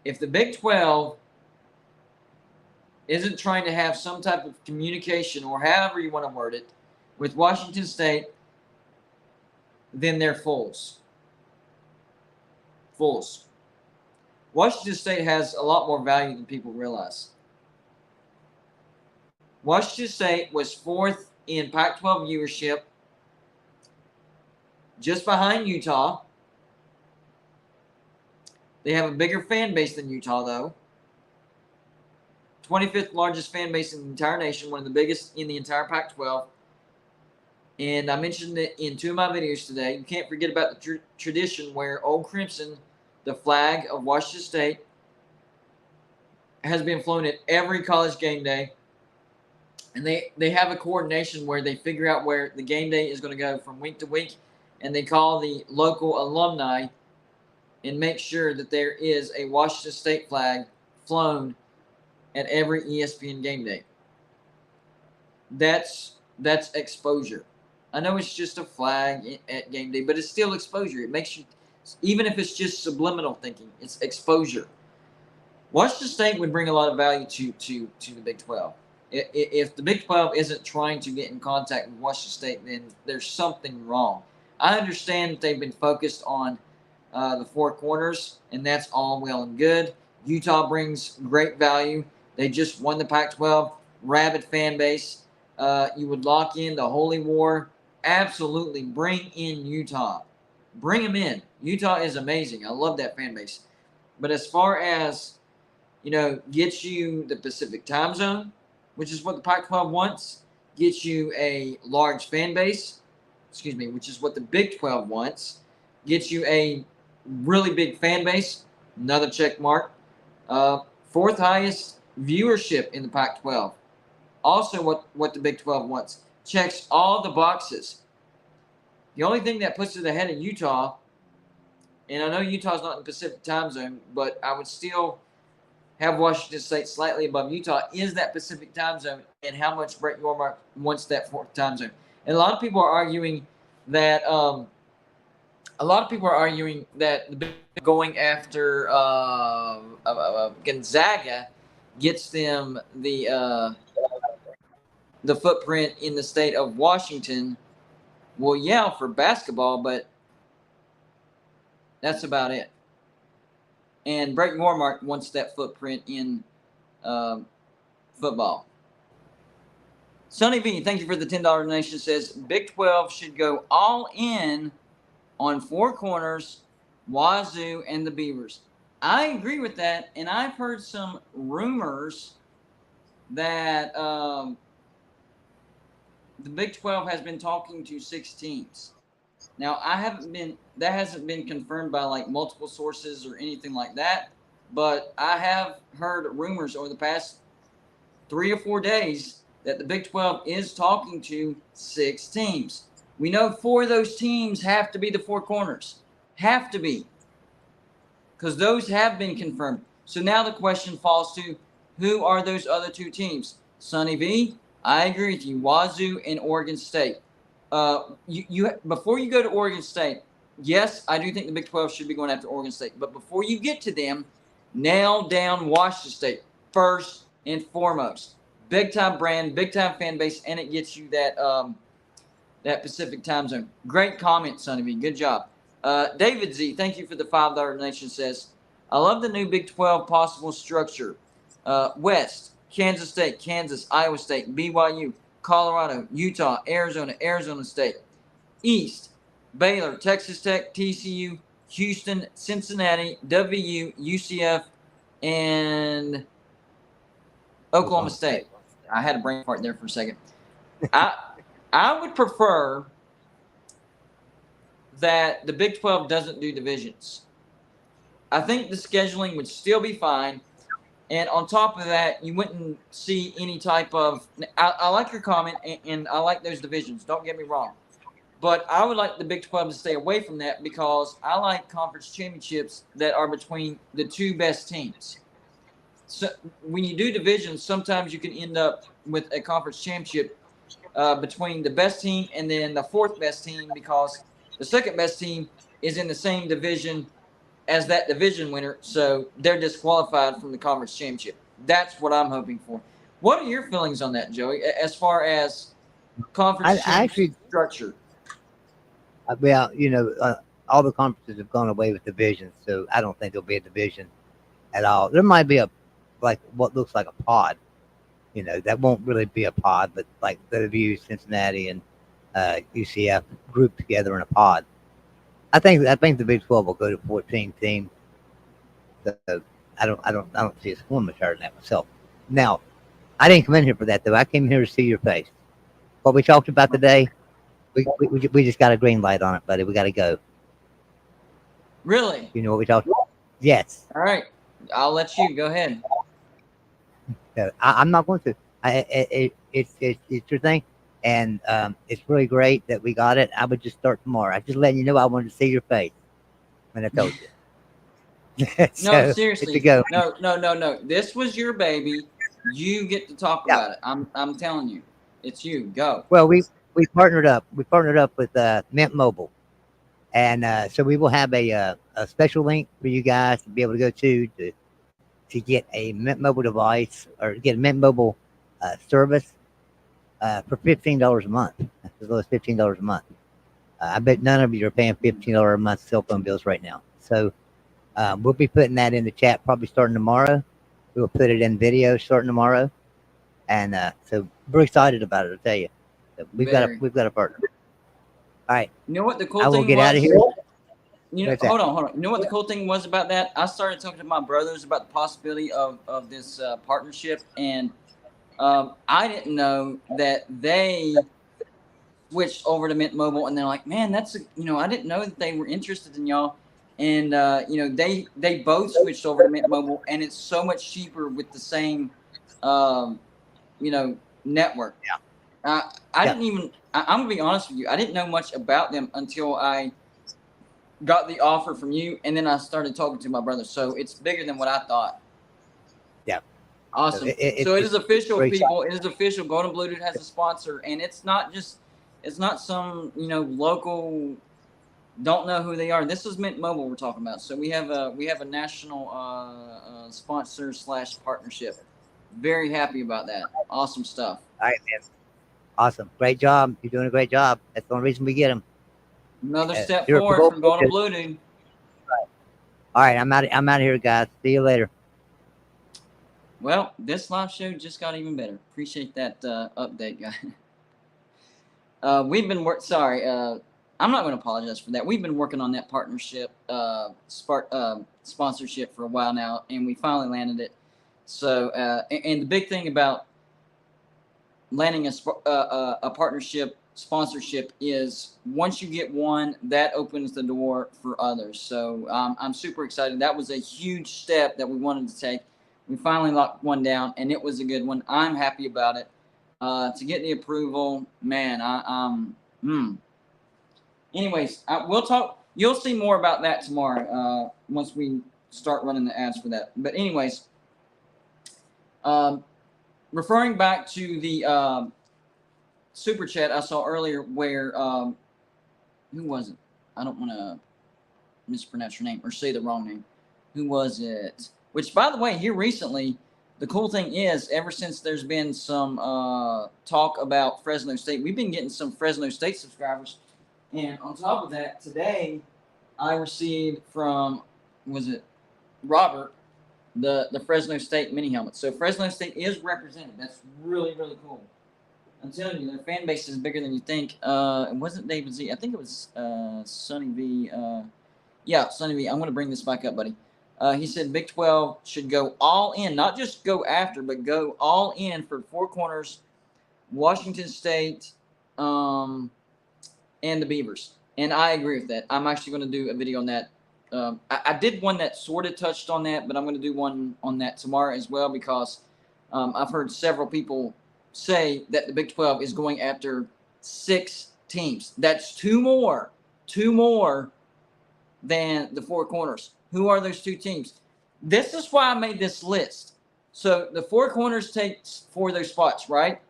If the Big 12 isn't trying to have some type of communication, or however you want to word it, with Washington State, then they're fools. Fools. Washington State has a lot more value than people realize. Washington State was 4th in Pac-12 viewership, just behind Utah. They have a bigger fan base than Utah, though. 25th largest fan base in the entire nation, one of the biggest in the entire Pac-12. And I mentioned it in 2 of my videos today. You can't forget about the tradition where Old Crimson, the flag of Washington State, has been flown at every college game day. And they have a coordination where they figure out where the game day is going to go from week to week. And they call the local alumni and make sure that there is a Washington State flag flown at every ESPN game day. That's exposure. I know it's just a flag at game day, but it's still exposure. It makes you, even if it's just subliminal thinking, it's exposure. Washington State would bring a lot of value to the Big 12. If the Big 12 isn't trying to get in contact with Washington State, then there's something wrong. I understand that they've been focused on the 4 corners, and that's all well and good. Utah brings great value. They just won the Pac-12, rabid fan base. You would lock in the Holy War. Absolutely, bring in Utah. Bring them in. Utah is amazing. I love that fan base. But as far as, gets you the Pacific time zone, which is what the Pac-12 wants, gets you a large fan base, which is what the Big 12 wants, gets you a really big fan base, another check mark. 4th highest viewership in the Pac-12. Also what the Big 12 wants. Checks all the boxes. The only thing that puts it ahead of Utah, and I know Utah's not in the Pacific time zone, but I would still have Washington State slightly above Utah, is that Pacific time zone and how much Brett Yormark wants that 4th time zone. And a lot of people are arguing that the going after Gonzaga gets them the footprint in the state of Washington. Well, yeah, for basketball, but that's about it. And Brett Yormark wants that footprint in football. Sonny V, thank you for the $10 donation, says Big 12 should go all in on 4 corners, Wazoo, and the Beavers. I agree with that, and I've heard some rumors that the Big 12 has been talking to 6 teams. Now, that hasn't been confirmed by like multiple sources or anything like that, but I have heard rumors over the past 3 or 4 days that the Big 12 is talking to 6 teams. We know 4 of those teams have to be the 4 corners. Have to be. Because those have been confirmed. So now the question falls to, who are those other 2 teams? Sonny V, I agree with you. Wazoo and Oregon State. Before you go to Oregon State, yes, I do think the Big 12 should be going after Oregon State. But before you get to them, nail down Washington State first and foremost. Big-time brand, big-time fan base, and it gets you that Pacific time zone. Great comment, Sonny V. Good job. David Z, thank you for the $5 donation, says, I love the new Big 12 possible structure. West, Kansas State, Kansas, Iowa State, BYU, Colorado, Utah, Arizona State. East, Baylor, Texas Tech, TCU, Houston, Cincinnati, WU, UCF, and Oklahoma State. I had a brain fart there for a second. I would prefer that the Big 12 doesn't do divisions. I think the scheduling would still be fine. And on top of that, you wouldn't see any type of – I like your comment, and I like those divisions. Don't get me wrong. But I would like the Big 12 to stay away from that because I like conference championships that are between the 2 best teams. So when you do divisions, sometimes you can end up with a conference championship between the best team and then the 4th best team because the 2nd best team is in the same division as that division winner, so they're disqualified from the conference championship. That's what I'm hoping for. What are your feelings on that, Joey, as far as conference championship structure? Well, all the conferences have gone away with divisions, so I don't think there'll be a division at all. There might be a like what looks like a pod. That won't really be a pod, but like WVU, Cincinnati, and UCF grouped together in a pod. I think the Big 12 will go to 14 teams. So I don't see us going much higher than that myself. Now, I didn't come in here for that though. I came here to see your face. What we talked about today, we just got a green light on it, buddy. We got to go. Really? You know what we talked about? Yes. All right. I'll let you go ahead. I'm not going to. It's your thing, and it's really great that we got it. I would just start tomorrow. I just letting you know I wanted to see your face when I told you. So, No, it's a seriously. go. No. This was your baby. You get to talk Yeah. about it. I'm telling you. It's you. Go. Well, we partnered up. We partnered up with Mint Mobile, and so we will have a special link for you guys to be able to go to get a Mint Mobile device or get a Mint Mobile service for $15 a month, as low as $15 a month. I bet none of you are paying $15 a month cell phone bills right now. So we'll be putting that in the chat probably starting tomorrow. We'll put it in video starting tomorrow, and so we're excited about it. I'll tell you, so Very. we've got a partner. All right, You know what the I cool will thing get out of was? here. What's that? Hold on. You know what the cool thing was about that? I started talking to my brothers about the possibility of this partnership, and I didn't know that they switched over to Mint Mobile, and they're like, man, I didn't know that they were interested in y'all, and they both switched over to Mint Mobile, and it's so much cheaper with the same, um, network. Yeah, I yeah, didn't even. I'm gonna be honest with you. I didn't know much about them until I got the offer from you, and then I started talking to my brother. So it's bigger than what I thought. yeah. So Awesome. So it is it's official, very exciting. people. It is official. Golden Bluetooth has a sponsor, and it's not some local. Don't know who they are. This is Mint Mobile we're talking about. So we have a national sponsor / partnership. Very happy about that. Awesome stuff. All right, man. Awesome. Great job. You're doing a great job. That's the only reason we get them. Another step Zero for forward gold. from Golden Bluetooth. All right, I'm out of here, guys. See you later. Well, this live show just got even better. Appreciate that update, guy. We've been Sorry, I'm not going to apologize for that. We've been working on that partnership, sponsorship for a while now, and we finally landed it. So, and the big thing about landing a partnership sponsorship is once you get one, that opens the door for others. So I'm super excited. That was a huge step that we wanted to take. We finally locked one down, and it was a good one. I'm happy about it. To get the approval, man, Anyways, we'll talk. You'll see more about that tomorrow once we start running the ads for that. But anyways, referring back to the super chat I saw earlier, where who was it? I don't want to mispronounce your name or say the wrong name. Who was it? Which, by the way, here recently, the cool thing is, ever since there's been some talk about Fresno State, we've been getting some Fresno State subscribers. And on top of that, today I received from, was it Robert, the Fresno State mini helmet. So Fresno State is represented. That's really, really cool. I'm telling you, their fan base is bigger than you think. It wasn't David Z. I think it was Sonny V. Yeah, Sonny V. I'm going to bring this back up, buddy. He said Big 12 should go all in, not just go after, but go all in for Four Corners, Washington State, and the Beavers. And I agree with that. I'm actually going to do a video on that. I did one that sort of touched on that, but I'm going to do one on that tomorrow as well because I've heard several people say that the Big 12 is going after 6 teams. That's two more than the Four Corners. Who are those 2 teams? This is why I made this list. So the Four Corners takes 4 of those spots, right?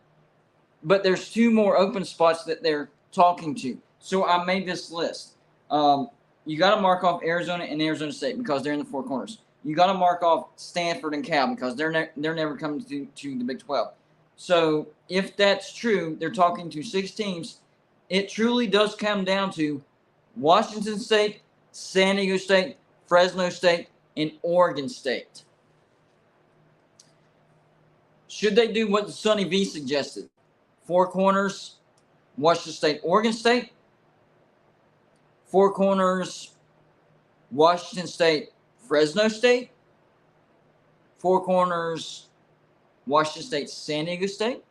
But there's 2 more open spots that they're talking to. So I made this list. You got to mark off Arizona and Arizona State because they're in the Four Corners. You got to mark off Stanford and Cal because they're never coming to the Big 12. So if that's true, they're talking to 6 teams. It truly does come down to Washington State, San Diego State, Fresno State, and Oregon State. Should they do what Sonny V suggested? 4 corners, Washington State, Oregon State. 4 corners, Washington State, Fresno State. 4 corners, Washington State, San Diego State.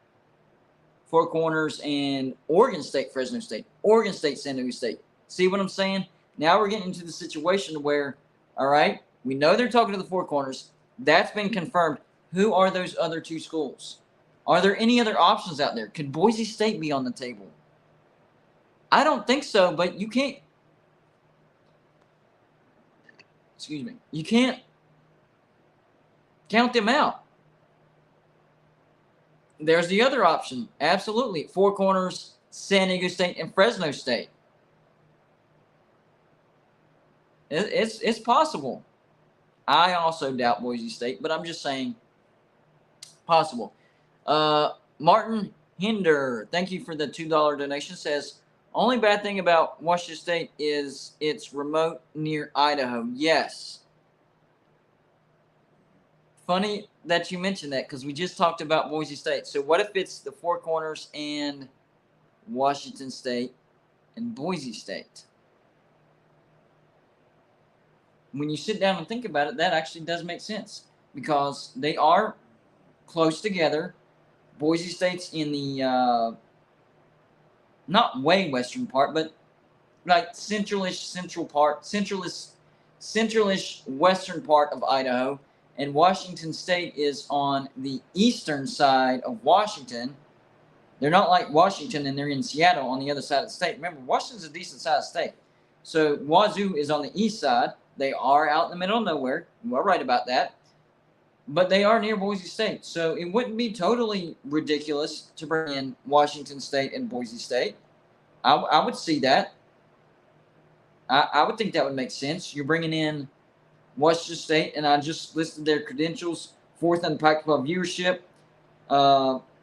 4 corners, and Oregon State, Fresno State. Oregon State, San Diego State. See what I'm saying? Now we're getting into the situation where, all right, we know they're talking to the 4 corners. That's been confirmed. Who are those other 2 schools? Are there any other options out there? Could Boise State be on the table? I don't think so, but you can't. Excuse me. You can't count them out. There's the other option. Absolutely. 4 corners, San Diego State and Fresno State. It's possible. I also doubt Boise State, but I'm just saying possible. Martin Hinder, thank you for the $2 donation, says, only bad thing about Washington State is it's remote near Idaho. Yes. Funny that you mentioned that because we just talked about Boise State. So what if it's the 4 corners and Washington State and Boise State? When you sit down and think about it, that actually does make sense because they are close together. Boise State's in the not way western part, but like centralish western part of Idaho. And Washington State is on the eastern side of Washington. They're not like Washington and they're in Seattle on the other side of the state. Remember, Washington's a decent sized state. So Wazoo is on the east side. They are out in the middle of nowhere. You are right about that. But they are near Boise State. So it wouldn't be totally ridiculous to bring in Washington State and Boise State. I would see that. I would think that would make sense. You're bringing in Washington State, and I just listed their credentials. 4th in Pac-12 viewership.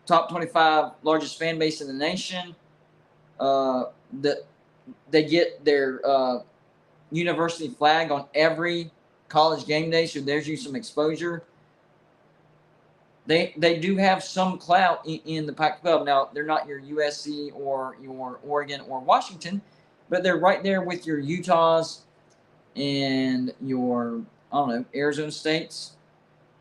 Top 25 largest fan base in the nation. They get their university flag on every college game day, so there's you some exposure. They do have some clout in the Pac-12. Now, they're not your USC or your Oregon or Washington, but they're right there with your Utahs and your, I don't know, Arizona States,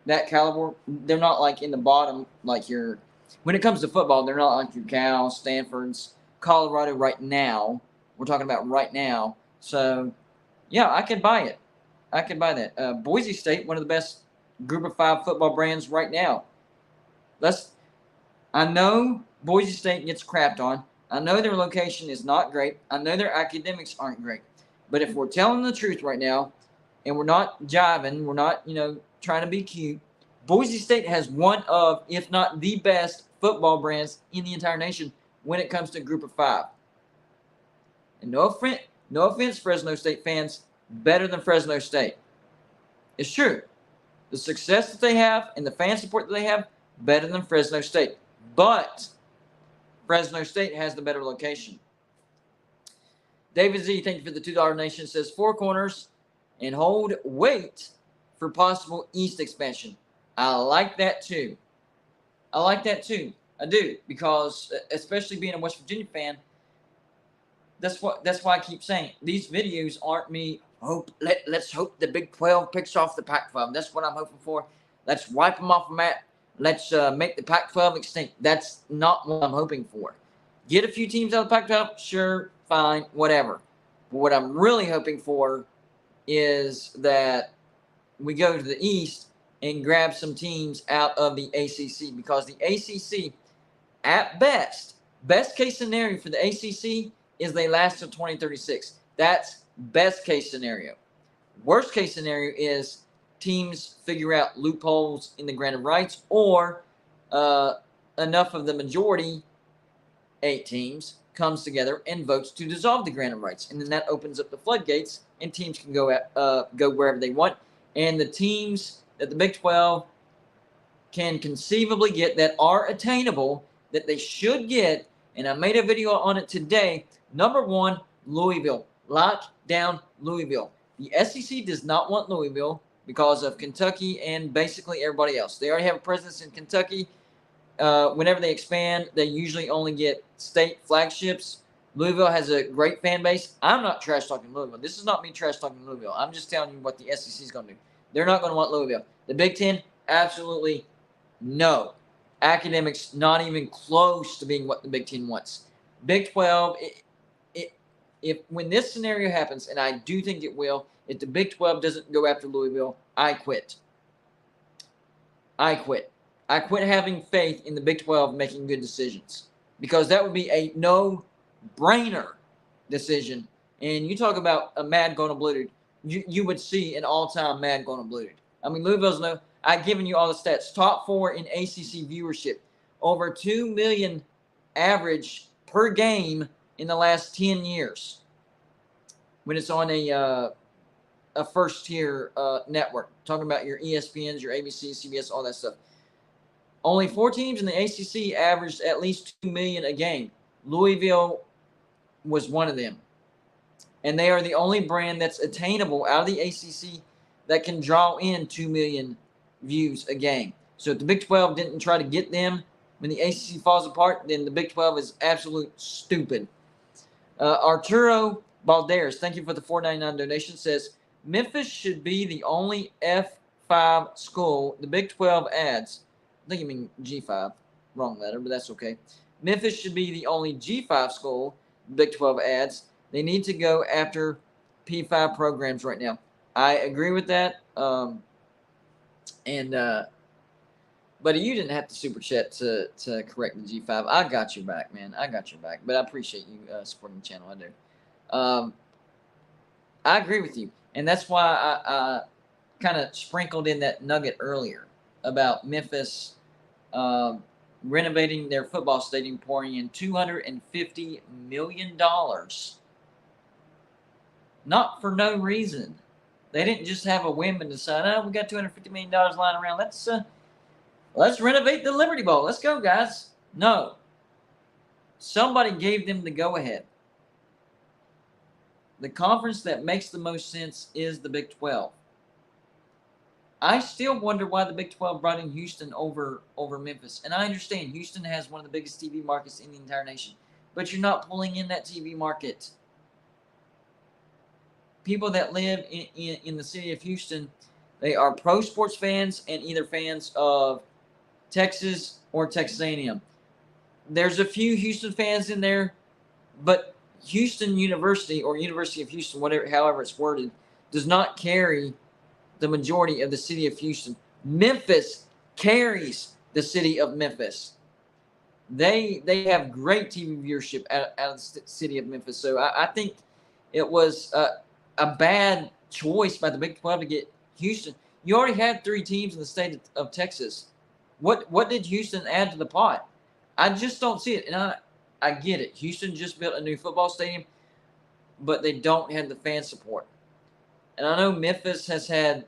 that caliber. They're not like in the bottom like your, when it comes to football, they're not like your Cal, Stanfords, Colorado right now. We're talking about right now. So, yeah, I could buy it. I could buy that. Boise State, one of the best group of 5 football brands right now. I know Boise State gets crapped on. I know their location is not great. I know their academics aren't great. But if we're telling the truth right now, and we're not jiving, we're not, trying to be cute, Boise State has one of, if not the best football brands in the entire nation when it comes to group of 5. And no offense, Fresno State fans, better than Fresno State. It's true. The success that they have and the fan support that they have, better than Fresno State. But Fresno State has the better location. David Z, thank you for the $2 donation, says 4 corners and hold weight for possible East expansion. I like that too. I do, because especially being a West Virginia fan, that's why I keep saying these videos aren't me. Let's hope the Big 12 picks off the Pac-12. That's what I'm hoping for. Let's wipe them off the map. Let's make the Pac-12 extinct. That's not what I'm hoping for. Get a few teams out of the Pac-12, sure, fine, whatever. But what I'm really hoping for is that we go to the East and grab some teams out of the ACC, because the ACC, at best case scenario for the ACC is they last till 2036. That's best case scenario. Worst case scenario is teams figure out loopholes in the grant of rights, or enough of the majority, 8 teams, comes together and votes to dissolve the grant of rights. And then that opens up the floodgates, and teams can go wherever they want. And the teams that the Big 12 can conceivably get that are attainable, that they should get, and I made a video on it today. Number 1, Louisville. Lock down Louisville. The SEC does not want Louisville because of Kentucky and basically everybody else. They already have a presence in Kentucky. Whenever they expand, they usually only get state flagships. Louisville has a great fan base. I'm not trash talking Louisville. This is not me trash talking Louisville. I'm just telling you what the SEC is going to do. They're not going to want Louisville. The Big Ten, absolutely no. Academics, not even close to being what the Big Ten wants. Big 12, if when this scenario happens, and I do think it will, if the Big 12 doesn't go after Louisville, I quit. I quit having faith in the Big 12 making good decisions because that would be a no-brainer decision. And you talk about a mad going to blue, you would see an all-time mad going to blue. I mean, Louisville's I've given you all the stats. Top 4 in ACC viewership. Over 2 million average per game in the last 10 years when it's on a first-tier network. Talking about your ESPNs, your ABC, CBS, all that stuff. Only 4 teams in the ACC averaged at least 2 million a game. Louisville was one of them. And they are the only brand that's attainable out of the ACC that can draw in 2 million views a game. So if the Big 12 didn't try to get them when the ACC falls apart, then the Big 12 is absolute stupid. Arturo Balderas, thank you for the $4.99 donation, says, Memphis should be the only F5 school the Big 12 adds. I think you mean G5. Wrong letter, but that's okay. Memphis should be the only G5 school the Big 12 adds. They need to go after P5 programs right now. I agree with that. But you didn't have to super chat to correct the G5. I got your back, man. I got your back. But I appreciate you supporting the channel. I do. I agree with you. And that's why I kind of sprinkled in that nugget earlier about Memphis renovating their football stadium, pouring in $250 million. Not for no reason. They didn't just have a whim and decide, oh, we got $250 million lying around. Let's renovate the Liberty Bowl. Let's go, guys. No. Somebody gave them the go-ahead. The conference that makes the most sense is the Big 12. I still wonder why the Big 12 brought in Houston over Memphis. And I understand Houston has one of the biggest TV markets in the entire nation. But you're not pulling in that TV market. People that live in the city of Houston, they are pro sports fans and either fans of Texas or Texas A&M. There's a few Houston fans in there, but Houston University or University of Houston, however it's worded, does not carry the majority of the city of Houston. Memphis carries the city of Memphis. They have great TV viewership out of the city of Memphis. So I think it was a bad choice by the Big 12 to get Houston. You already had 3 teams in the state of Texas. What did Houston add to the pot? I just don't see it. And I get it. Houston just built a new football stadium, but they don't have the fan support. And I know Memphis has had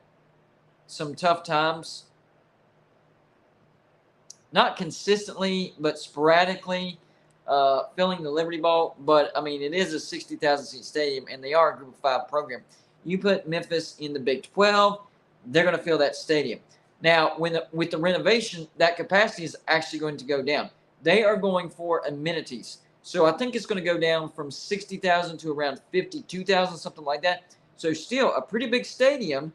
some tough times. Not consistently, but sporadically filling the Liberty Bowl. But, I mean, it is a 60,000-seat stadium, and they are a Group of 5 program. You put Memphis in the Big 12, they're going to fill that stadium. Now, with the renovation, that capacity is actually going to go down. They are going for amenities. So I think it's going to go down from 60,000 to around 52,000, something like that. So still a pretty big stadium,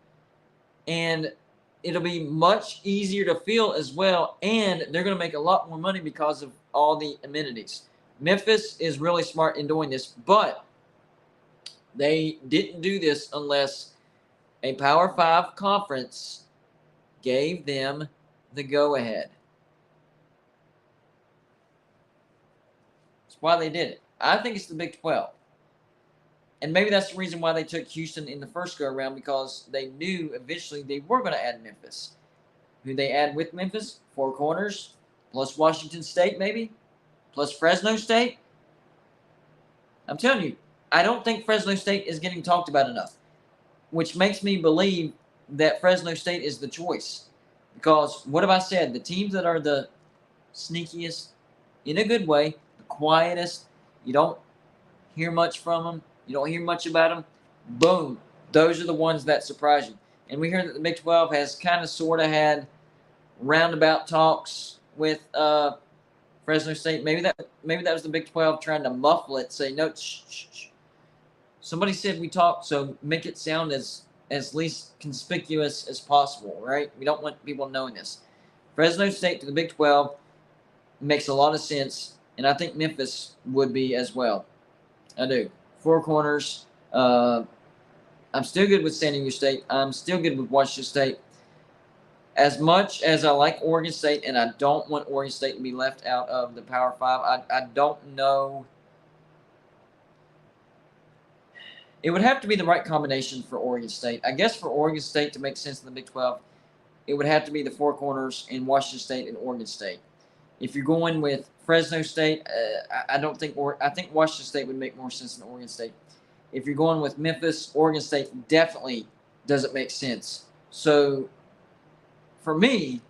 and it'll be much easier to fill as well, and they're going to make a lot more money because of all the amenities. Memphis is really smart in doing this, but they didn't do this unless a Power 5 conference gave them the go-ahead. That's why they did it. I think it's the Big 12. And maybe that's the reason why they took Houston in the first go-around, because they knew eventually they were going to add Memphis. Who they add with Memphis? 4 Corners, plus Washington State maybe, plus Fresno State. I'm telling you, I don't think Fresno State is getting talked about enough, which makes me believe that Fresno State is the choice. Because what have I said? The teams that are the sneakiest, in a good way, the quietest, you don't hear much from them, You don't hear much about them. Boom. Those are the ones that surprise you. And we hear that the Big 12 has kind of sort of had roundabout talks with Fresno State. Maybe that was the Big 12 trying to muffle it, say, no, shh, shh, shh. Somebody said we talked, so make it sound as least conspicuous as possible, right? We don't want people knowing this. Fresno State to the Big 12 makes a lot of sense, and I think Memphis would be as well. I do. Four corners. I'm still good with San Diego State. I'm still good with Washington State. As much as I like Oregon State, and I don't want Oregon State to be left out of the Power 5, I don't know. It would have to be the right combination for Oregon State. I guess for Oregon State to make sense in the Big 12, it would have to be the four corners in Washington State and Oregon State. If you're going with Fresno State, I think Washington State would make more sense than Oregon State. If you're going with Memphis, Oregon State definitely doesn't make sense. So, for me,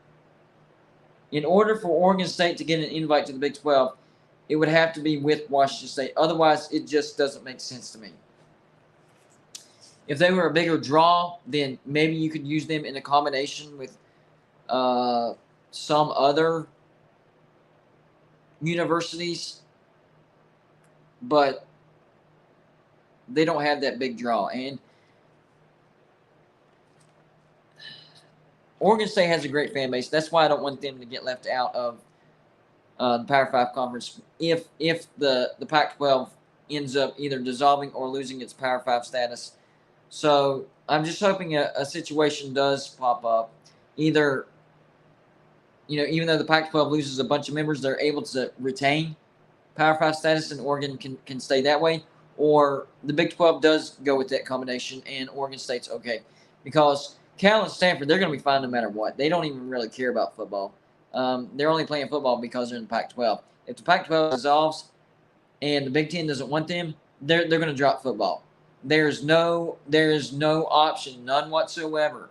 in order for Oregon State to get an invite to the Big 12, it would have to be with Washington State. Otherwise, it just doesn't make sense to me. If they were a bigger draw, then maybe you could use them in a combination with some other universities, but they don't have that big draw. And Oregon State has a great fan base. That's why I don't want them to get left out of the Power 5 conference if the Pac-12 ends up either dissolving or losing its Power 5 status. So I'm just hoping a situation does pop up. Either, even though the Pac-12 loses a bunch of members, they're able to retain Power 5 status and Oregon can stay that way. Or the Big 12 does go with that combination and Oregon State's okay. Because Cal and Stanford, they're going to be fine no matter what. They don't even really care about football. They're only playing football because they're in the Pac-12. If the Pac-12 dissolves and the Big Ten doesn't want them, they're going to drop football. There is no option, none whatsoever,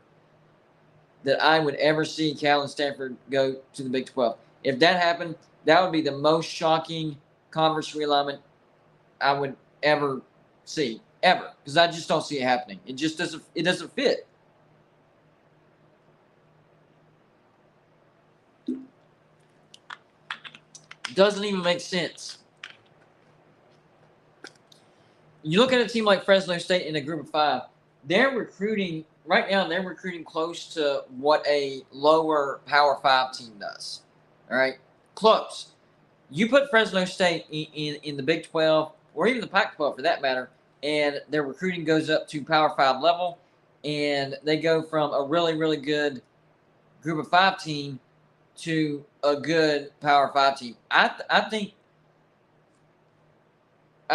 that I would ever see Cal and Stanford go to the Big 12. If that happened, that would be the most shocking conference realignment I would ever see, ever, because I just don't see it happening. It just doesn't fit. It doesn't even make sense. You look at a team like Fresno State in a group of 5, they're recruiting right now. They're recruiting close to what a lower Power 5 team does. All right, close. You put Fresno State in the Big 12 or even the Pac-12 for that matter, and their recruiting goes up to Power 5 level, and they go from a really, really good group of 5 team to a good Power 5 team. I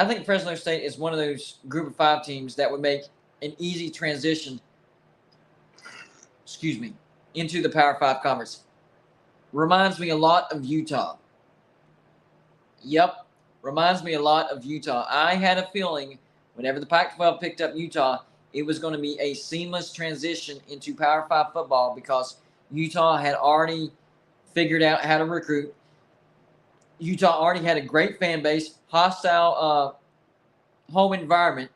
think Fresno State is one of those group of 5 teams that would make an easy transition, into the Power 5 conference. Reminds me a lot of Utah. Yep, reminds me a lot of Utah. I had a feeling whenever the Pac-12 picked up Utah, it was going to be a seamless transition into Power 5 football because Utah had already figured out how to recruit. Utah already had a great fan base, hostile home environment.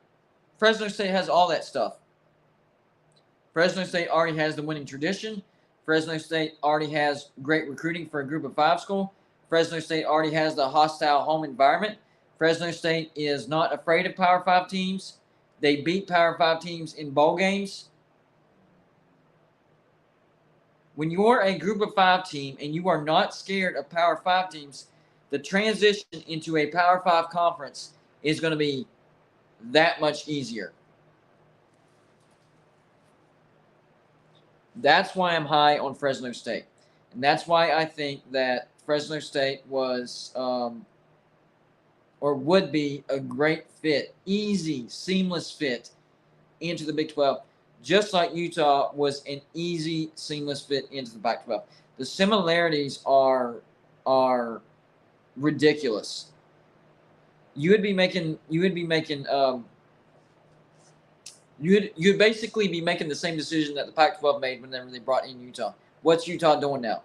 Fresno State has all that stuff. Fresno State already has the winning tradition. Fresno State already has great recruiting for a group of 5 school. Fresno State already has the hostile home environment. Fresno State is not afraid of Power 5 teams. They beat Power 5 teams in bowl games. When you're a group of 5 team and you are not scared of Power 5 teams, the transition into a Power 5 conference is going to be that much easier. That's why I'm high on Fresno State. And that's why I think that Fresno State was or would be a great fit, easy, seamless fit into the Big 12, just like Utah was an easy, seamless fit into the Pac-12. The similarities are ridiculous. You'd basically be making the same decision that the Pac-12 made whenever they brought in Utah. What's Utah doing now?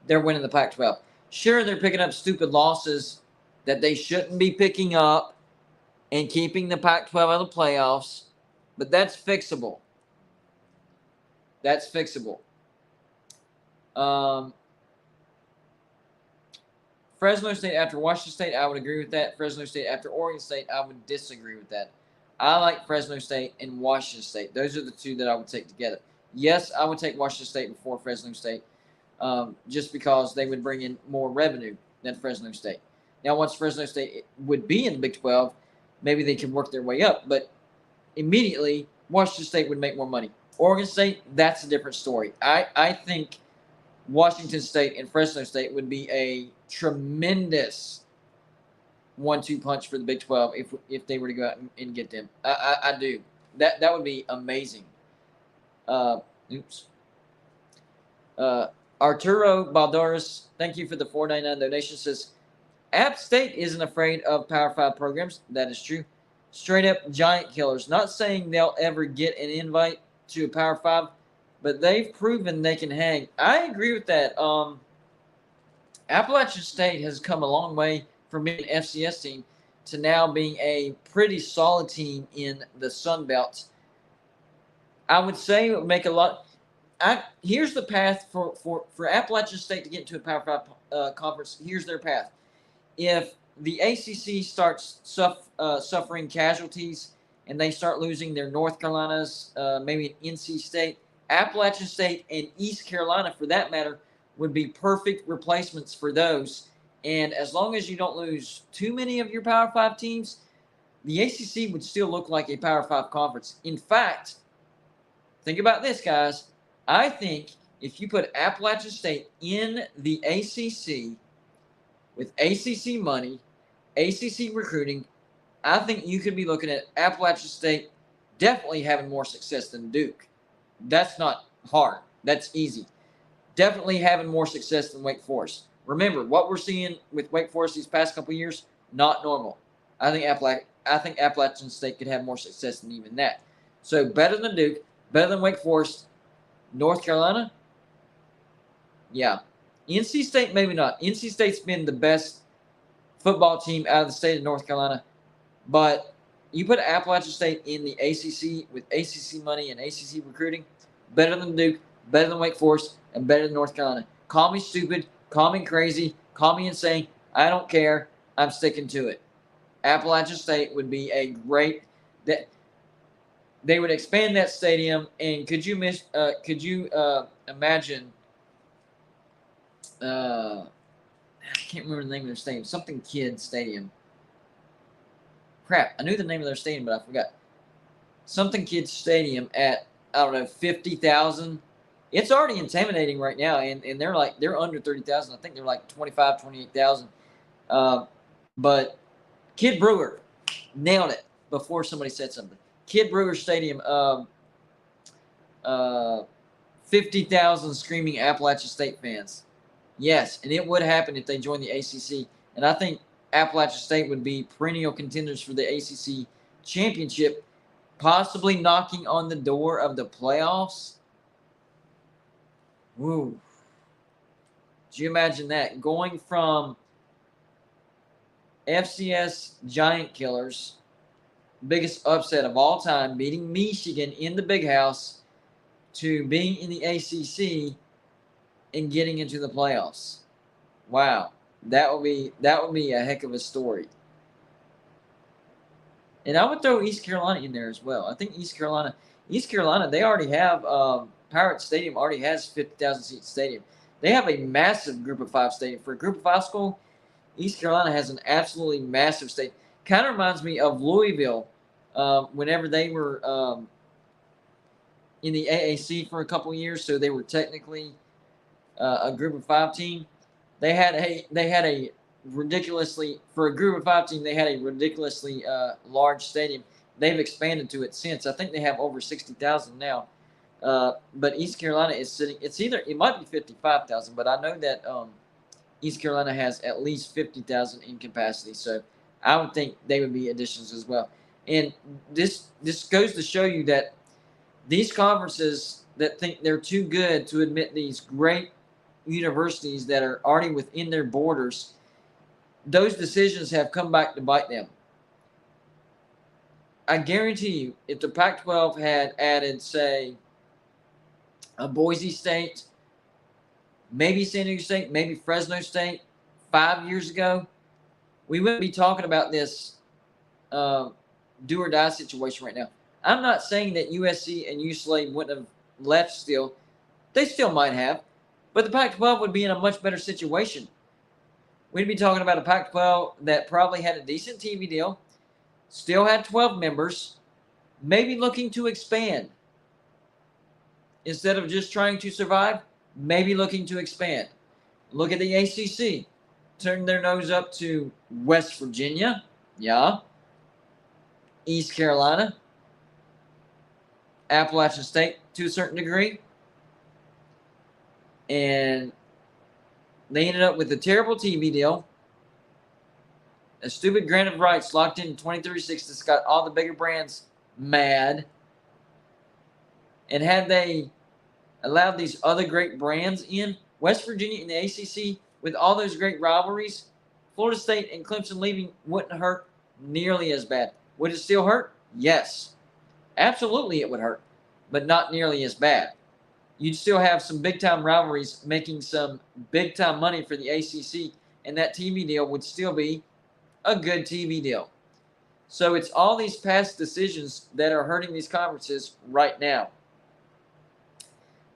They're winning the Pac-12. Sure, they're picking up stupid losses that they shouldn't be picking up, and keeping the Pac-12 out of the playoffs, but that's fixable. That's fixable. Fresno State after Washington State, I would agree with that. Fresno State after Oregon State, I would disagree with that. I like Fresno State and Washington State. Those are the two that I would take together. Yes, I would take Washington State before Fresno State, just because they would bring in more revenue than Fresno State. Now, once Fresno State would be in the Big 12, maybe they can work their way up, but immediately Washington State would make more money. Oregon State, that's a different story. I think Washington State and Fresno State would be a tremendous 1-2 punch for the Big 12 if they were to go out and get them. I do. That would be amazing. Arturo Baldoris, thank you for the $4.99 donation. Says App State isn't afraid of Power 5 programs. That is true. Straight up giant killers. Not saying they'll ever get an invite to a Power 5, but they've proven they can hang. I agree with that. Appalachian State has come a long way from being an FCS team to now being a pretty solid team in the Sun Belt. I would say it would make a lot. Here's the path for Appalachian State to get into a Power 5 conference. Here's their path. If the ACC starts suffering casualties and they start losing their North Carolinas, maybe an NC State, Appalachian State, and East Carolina, for that matter, would be perfect replacements for those. And as long as you don't lose too many of your Power 5 teams, the ACC would still look like a Power 5 conference. In fact, think about this, guys. I think if you put Appalachian State in the ACC with ACC money, ACC recruiting, I think you could be looking at Appalachian State definitely having more success than Duke. That's not hard. That's easy. Definitely having more success than Wake Forest. Remember, what we're seeing with Wake Forest these past couple of years, not normal. I think Appalachian State could have more success than even that. So better than Duke, better than Wake Forest. North Carolina? Yeah. NC State, maybe not. NC State's been the best football team out of the state of North Carolina. But you put Appalachian State in the ACC with ACC money and ACC recruiting, better than Duke, better than Wake Forest, and better than North Carolina. Call me stupid, call me crazy, call me insane. I don't care. I'm sticking to it. Appalachian State would be a great they would expand that stadium, and could you imagine? I can't remember the name of their stadium. Something Kid Stadium. Crap! I knew the name of their stadium, but I forgot. Something Kid Stadium at 50,000. It's already intimidating right now, and they're under 30,000. I think they're like 25, 28,000. But Kid Brewer nailed it before somebody said something. Kid Brewer Stadium, 50,000 screaming Appalachian State fans. Yes, and it would happen if they joined the ACC. And I think Appalachian State would be perennial contenders for the ACC championship, possibly knocking on the door of the playoffs. Woo. Do you imagine that? Going from FCS giant killers, biggest upset of all time, beating Michigan in the Big House, to being in the ACC and getting into the playoffs. Wow, that would be a heck of a story. And I would throw East Carolina in there as well. I think East Carolina, they already have Pirate Stadium already has 50,000 seat stadium. They have a massive Group of 5 stadium for a Group of 5 school. East Carolina has an absolutely massive stadium. Kind of reminds me of Louisville. Whenever they were in the AAC for a couple of years, so they were technically a Group of 5 team. They had a ridiculously, for a Group of 5 team, they had a ridiculously large stadium. They've expanded to it since. I think they have over 60,000 now. But East Carolina is sitting. It might be 55,000, but I know that East Carolina has at least 50,000 in capacity. So I would think they would be additions as well. And this goes to show you that these conferences that think they're too good to admit these great universities that are already within their borders, those decisions have come back to bite them. I guarantee you, if the Pac-12 had added, say, a Boise State, maybe San Diego State, maybe Fresno State 5 years ago, we wouldn't be talking about this do or die situation right now. I'm not saying that USC and UCLA wouldn't have left still. They still might have. But the Pac-12 would be in a much better situation. We'd be talking about a Pac-12 that probably had a decent TV deal, still had 12 members, maybe looking to expand. Instead of just trying to survive, maybe looking to expand. Look at the ACC. Turn their nose up to West Virginia. Yeah. East Carolina. Appalachian State to a certain degree. And they ended up with a terrible TV deal. A stupid grant of rights locked in 2036 that's got all the bigger brands mad. And had they allowed these other great brands in, West Virginia and the ACC, with all those great rivalries, Florida State and Clemson leaving wouldn't hurt nearly as bad. Would it still hurt? Yes. Absolutely it would hurt, but not nearly as bad. You'd still have some big-time rivalries making some big-time money for the ACC, and that TV deal would still be a good TV deal. So it's all these past decisions that are hurting these conferences right now.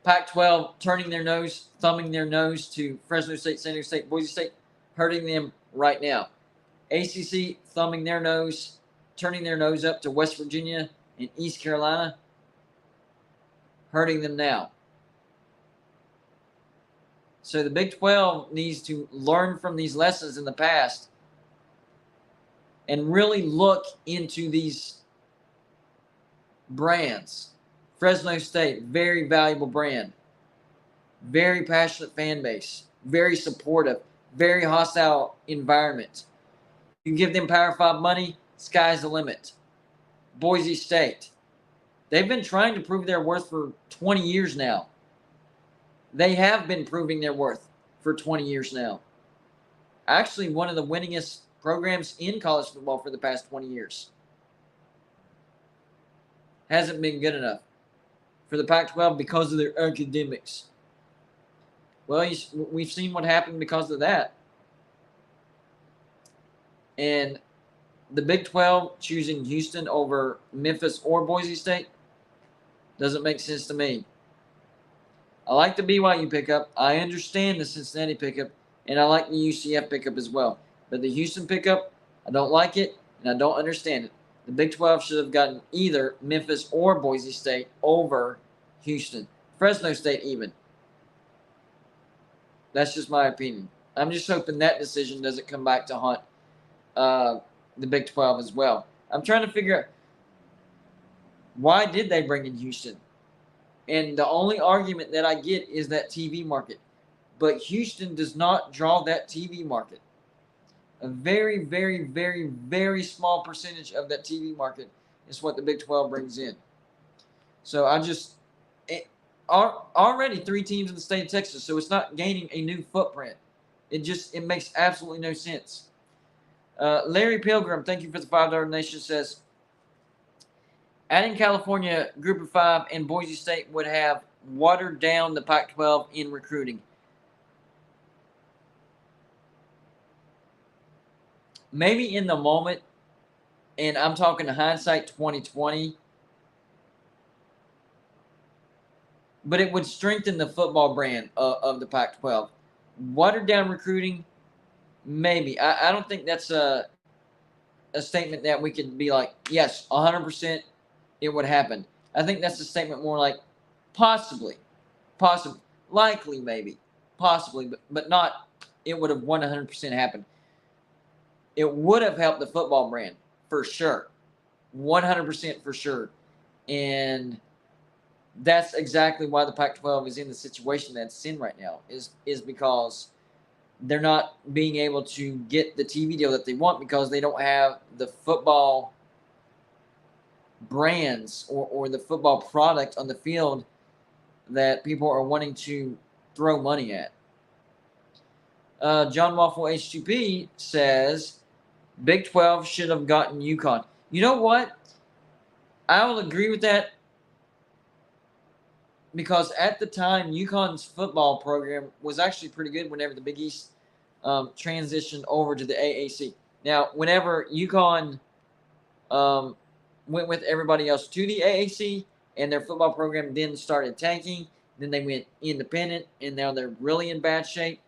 Pac-12 turning their nose, thumbing their nose to Fresno State, San Diego State, Boise State, hurting them right now. ACC thumbing their nose, turning their nose up to West Virginia and East Carolina, hurting them now. So the Big 12 needs to learn from these lessons in the past and really look into these brands. Fresno State, very valuable brand. Very passionate fan base. Very supportive. Very hostile environment. You give them Power 5 money, sky's the limit. Boise State. They've been trying to prove their worth for 20 years now. They have been proving their worth for 20 years now. Actually, one of the winningest programs in college football for the past 20 years. Hasn't been good enough for the Pac-12 because of their academics. Well, we've seen what happened because of that. And the Big 12 choosing Houston over Memphis or Boise State doesn't make sense to me. I like the BYU pickup. I understand the Cincinnati pickup, and I like the UCF pickup as well. But the Houston pickup, I don't like it, and I don't understand it. The Big 12 should have gotten either Memphis or Boise State over Houston. Fresno State even. That's just my opinion. I'm just hoping that decision doesn't come back to haunt the Big 12 as well. I'm trying to figure out, why did they bring in Houston? And the only argument that I get is that TV market. But Houston does not draw that TV market. A very, very, very, very small percentage of that TV market is what the Big 12 brings in. So already 3 teams in the state of Texas, so it's not gaining a new footprint. It makes absolutely no sense. Larry Pilgrim, thank you for the $5 donation, says, adding California Group of 5 and Boise State would have watered down the Pac-12 in recruiting. Maybe in the moment, and I'm talking hindsight 2020, but it would strengthen the football brand of the Pac-12. Watered down recruiting, maybe. I don't think that's a statement that we could be like, yes, 100% it would happen. I think that's a statement more like possibly, likely maybe, possibly, but not it would have 100% happened. It would have helped the football brand for sure, 100% for sure. And that's exactly why the Pac-12 is in the situation that it's in right now, is because they're not being able to get the TV deal that they want because they don't have the football brands or the football product on the field that people are wanting to throw money at. John Waffle H2P says, Big 12 should have gotten UConn. You know what? I will agree with that because at the time, UConn's football program was actually pretty good whenever the Big East transitioned over to the AAC. Now, whenever UConn went with everybody else to the AAC and their football program then started tanking, then they went independent, and now they're really in bad shape.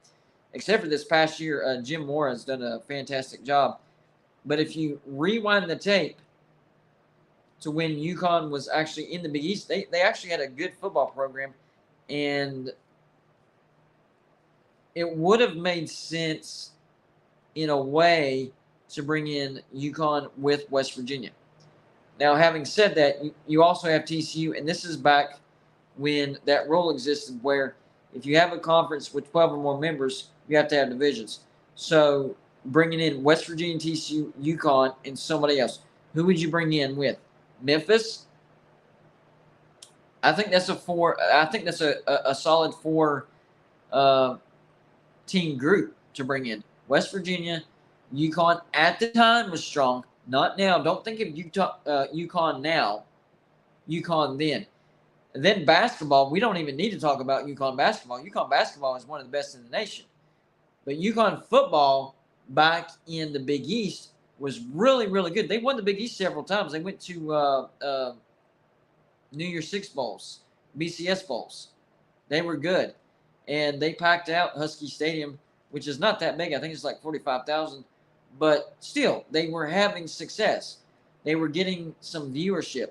Except for this past year, Jim Moore has done a fantastic job. But if you rewind the tape to when UConn was actually in the Big East, they actually had a good football program, and it would have made sense in a way to bring in UConn with West Virginia. Now, having said that, you also have TCU, and this is back when that rule existed where if you have a conference with 12 or more members, you have to have divisions. So bringing in West Virginia, TCU, UConn, and somebody else. Who would you bring in with? Memphis? I think that's a solid four team group to bring in. West Virginia, UConn at the time was strong. Not now. Don't think of UConn now. UConn then. And then basketball, we don't even need to talk about UConn basketball. UConn basketball is one of the best in the nation. But UConn football back in the Big East was really, really good. They won the Big East several times. They went to New Year's Six Bowls, BCS Bowls. They were good. And they packed out Husky Stadium, which is not that big. I think it's like 45,000. But still, they were having success. They were getting some viewership.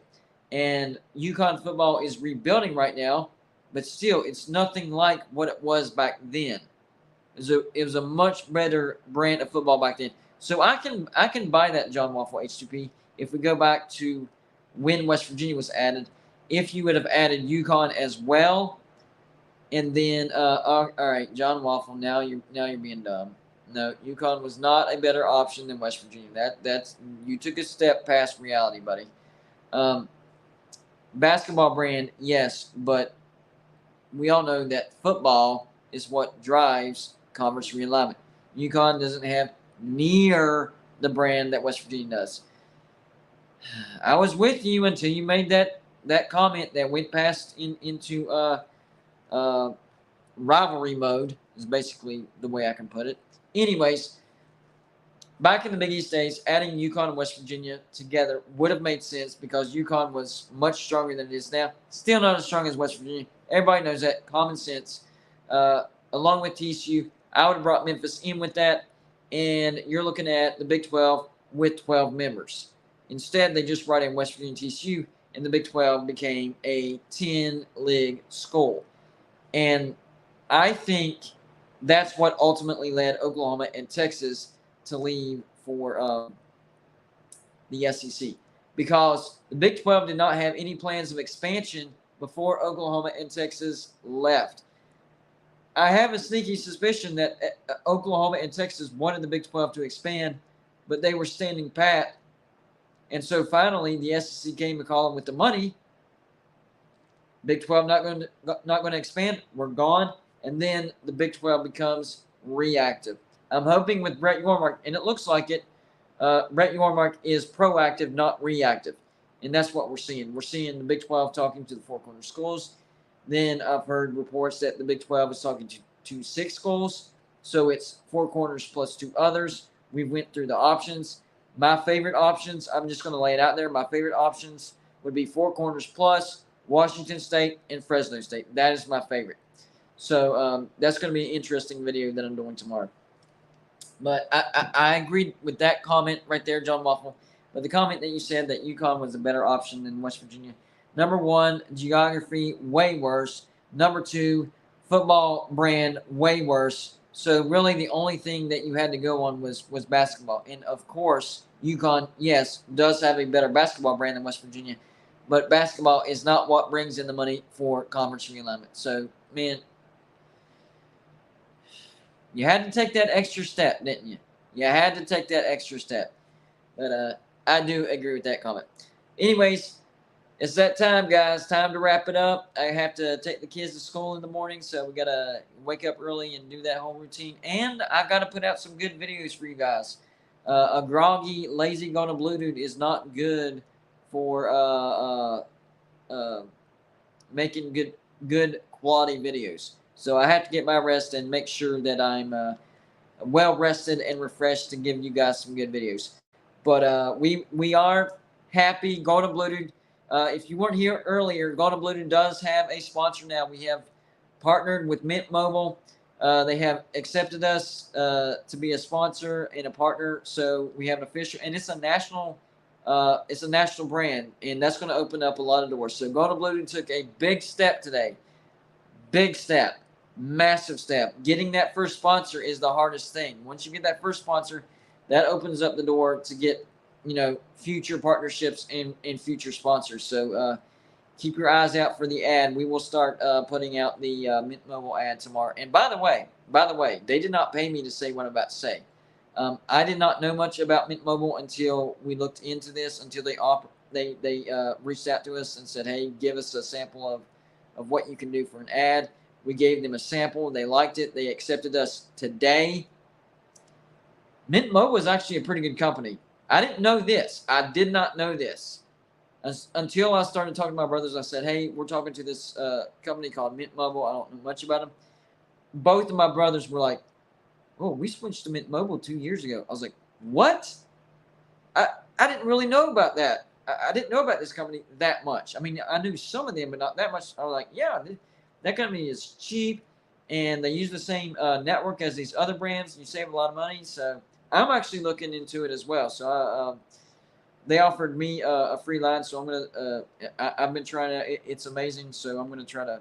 And UConn football is rebuilding right now, but still, it's nothing like what it was back then. It was a much better brand of football back then. So I can buy that John Waffle H2P if we go back to when West Virginia was added. If you would have added UConn as well, and then all right, John Waffle, now you're being dumb. No, UConn was not a better option than West Virginia. That's you took a step past reality, buddy. Basketball brand, yes, but we all know that football is what drives conference realignment. UConn doesn't have near the brand that West Virginia does. I was with you until you made that comment that went past into rivalry mode, is basically the way I can put it. Anyways, back in the Big East days, adding UConn and West Virginia together would have made sense because UConn was much stronger than it is now. Still not as strong as West Virginia. Everybody knows that. Common sense. Along with TCU, I would have brought Memphis in with that. And you're looking at the Big 12 with 12 members. Instead, they just brought in West Virginia and TCU, and the Big 12 became a 10-league school. And I think that's what ultimately led Oklahoma and Texas to leave for the SEC, because the Big 12 did not have any plans of expansion before Oklahoma and Texas left. I have a sneaky suspicion that Oklahoma and Texas wanted the Big 12 to expand, but they were standing pat. And so finally, the SEC came and called them with the money. Big 12 not going to expand. We're gone. And then the Big 12 becomes reactive. I'm hoping with Brett Yormark, and it looks like it, Brett Yormark is proactive, not reactive. And that's what we're seeing. We're seeing the Big 12 talking to the Four Corners schools. Then I've heard reports that the Big 12 is talking to 6 schools. So it's Four Corners plus 2 others. We went through the options. My favorite options, I'm just going to lay it out there. My favorite options would be Four Corners plus, Washington State, and Fresno State. That is my favorite. So that's going to be an interesting video that I'm doing tomorrow. But I agreed with that comment right there, John Waffle. But the comment that you said that UConn was a better option than West Virginia. Number 1, geography, way worse. Number 2, football brand, way worse. So really the only thing that you had to go on was basketball. And, of course, UConn, yes, does have a better basketball brand than West Virginia. But basketball is not what brings in the money for conference realignment. So, man, you had to take that extra step, didn't you? You had to take that extra step. But I do agree with that comment. Anyways, it's that time, guys. Time to wrap it up. I have to take the kids to school in the morning, so we got to wake up early and do that whole routine. And I've got to put out some good videos for you guys. A groggy, lazy, gonna blue dude is not good for making good quality videos. So I have to get my rest and make sure that I'm well rested and refreshed to give you guys some good videos. But we are happy. Golden Bluetooth. If you weren't here earlier, Golden Bluetooth does have a sponsor now. We have partnered with Mint Mobile. They have accepted us to be a sponsor and a partner. So we have an official, and it's a national brand, and that's going to open up a lot of doors. So Golden Bluetooth took a big step today. Big step. Massive step. Getting that first sponsor is the hardest thing. Once you get that first sponsor, that opens up the door to get, future partnerships and future sponsors. So keep your eyes out for the ad. We will start putting out the Mint Mobile ad tomorrow. And by the way, they did not pay me to say what I'm about to say. I did not know much about Mint Mobile until we looked into this, until they reached out to us and said, hey, give us a sample of what you can do for an ad. We gave them a sample. They liked it. They accepted us today. Mint Mobile is actually a pretty good company. I didn't know this. I did not know this. Until I started talking to my brothers. I said, hey, we're talking to this company called Mint Mobile. I don't know much about them. Both of my brothers were like, oh, we switched to Mint Mobile 2 years ago. I was like, what? I didn't really know about that. I didn't know about this company that much. I mean, I knew some of them, but not that much. I was like, yeah, that company is cheap, and they use the same network as these other brands. You save a lot of money. So I'm actually looking into it as well. So they offered me a free line, so I'm gonna. I've been trying to. It's amazing. So I'm gonna try to.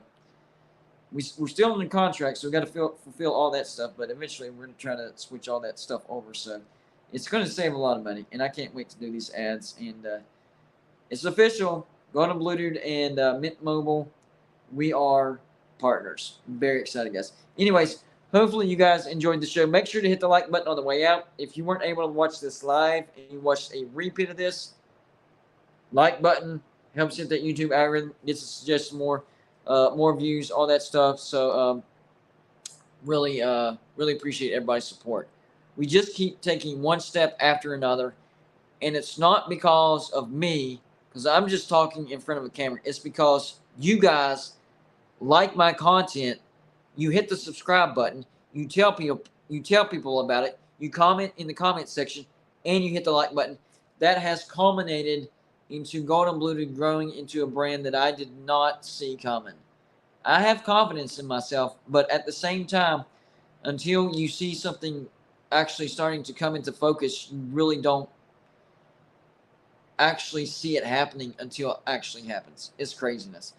We're still in the contract, so we got to fulfill all that stuff. But eventually, we're gonna try to switch all that stuff over. So it's gonna save a lot of money, and I can't wait to do these ads. And it's official. Golden Bluetooth and Mint Mobile, we are partners. I'm very excited, guys. Anyways, hopefully you guys enjoyed the show. Make sure to hit the like button on the way out. If you weren't able to watch this live and you watched a repeat of this, like button helps hit that YouTube algorithm, gets to suggest more views, all that stuff. So really appreciate everybody's support. We just keep taking one step after another, and it's not because of me, because I'm just talking in front of a camera. It's because you guys like my content. You hit the subscribe button. You tell people about it. You comment in the comment section, and you hit the like button. That has culminated into Golden Bluetooth growing into a brand that I did not see coming. I have confidence in myself, but at the same time, until you see something actually starting to come into focus, you really don't actually see it happening until it actually happens. It's craziness.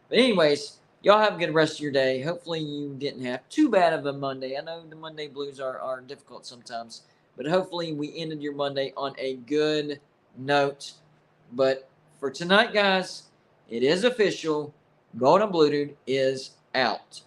But anyways, y'all have a good rest of your day. Hopefully you didn't have too bad of a Monday. I know the Monday blues are difficult sometimes, but hopefully we ended your Monday on a good note. But for tonight, guys, it is official. Golden Bluetooth is out.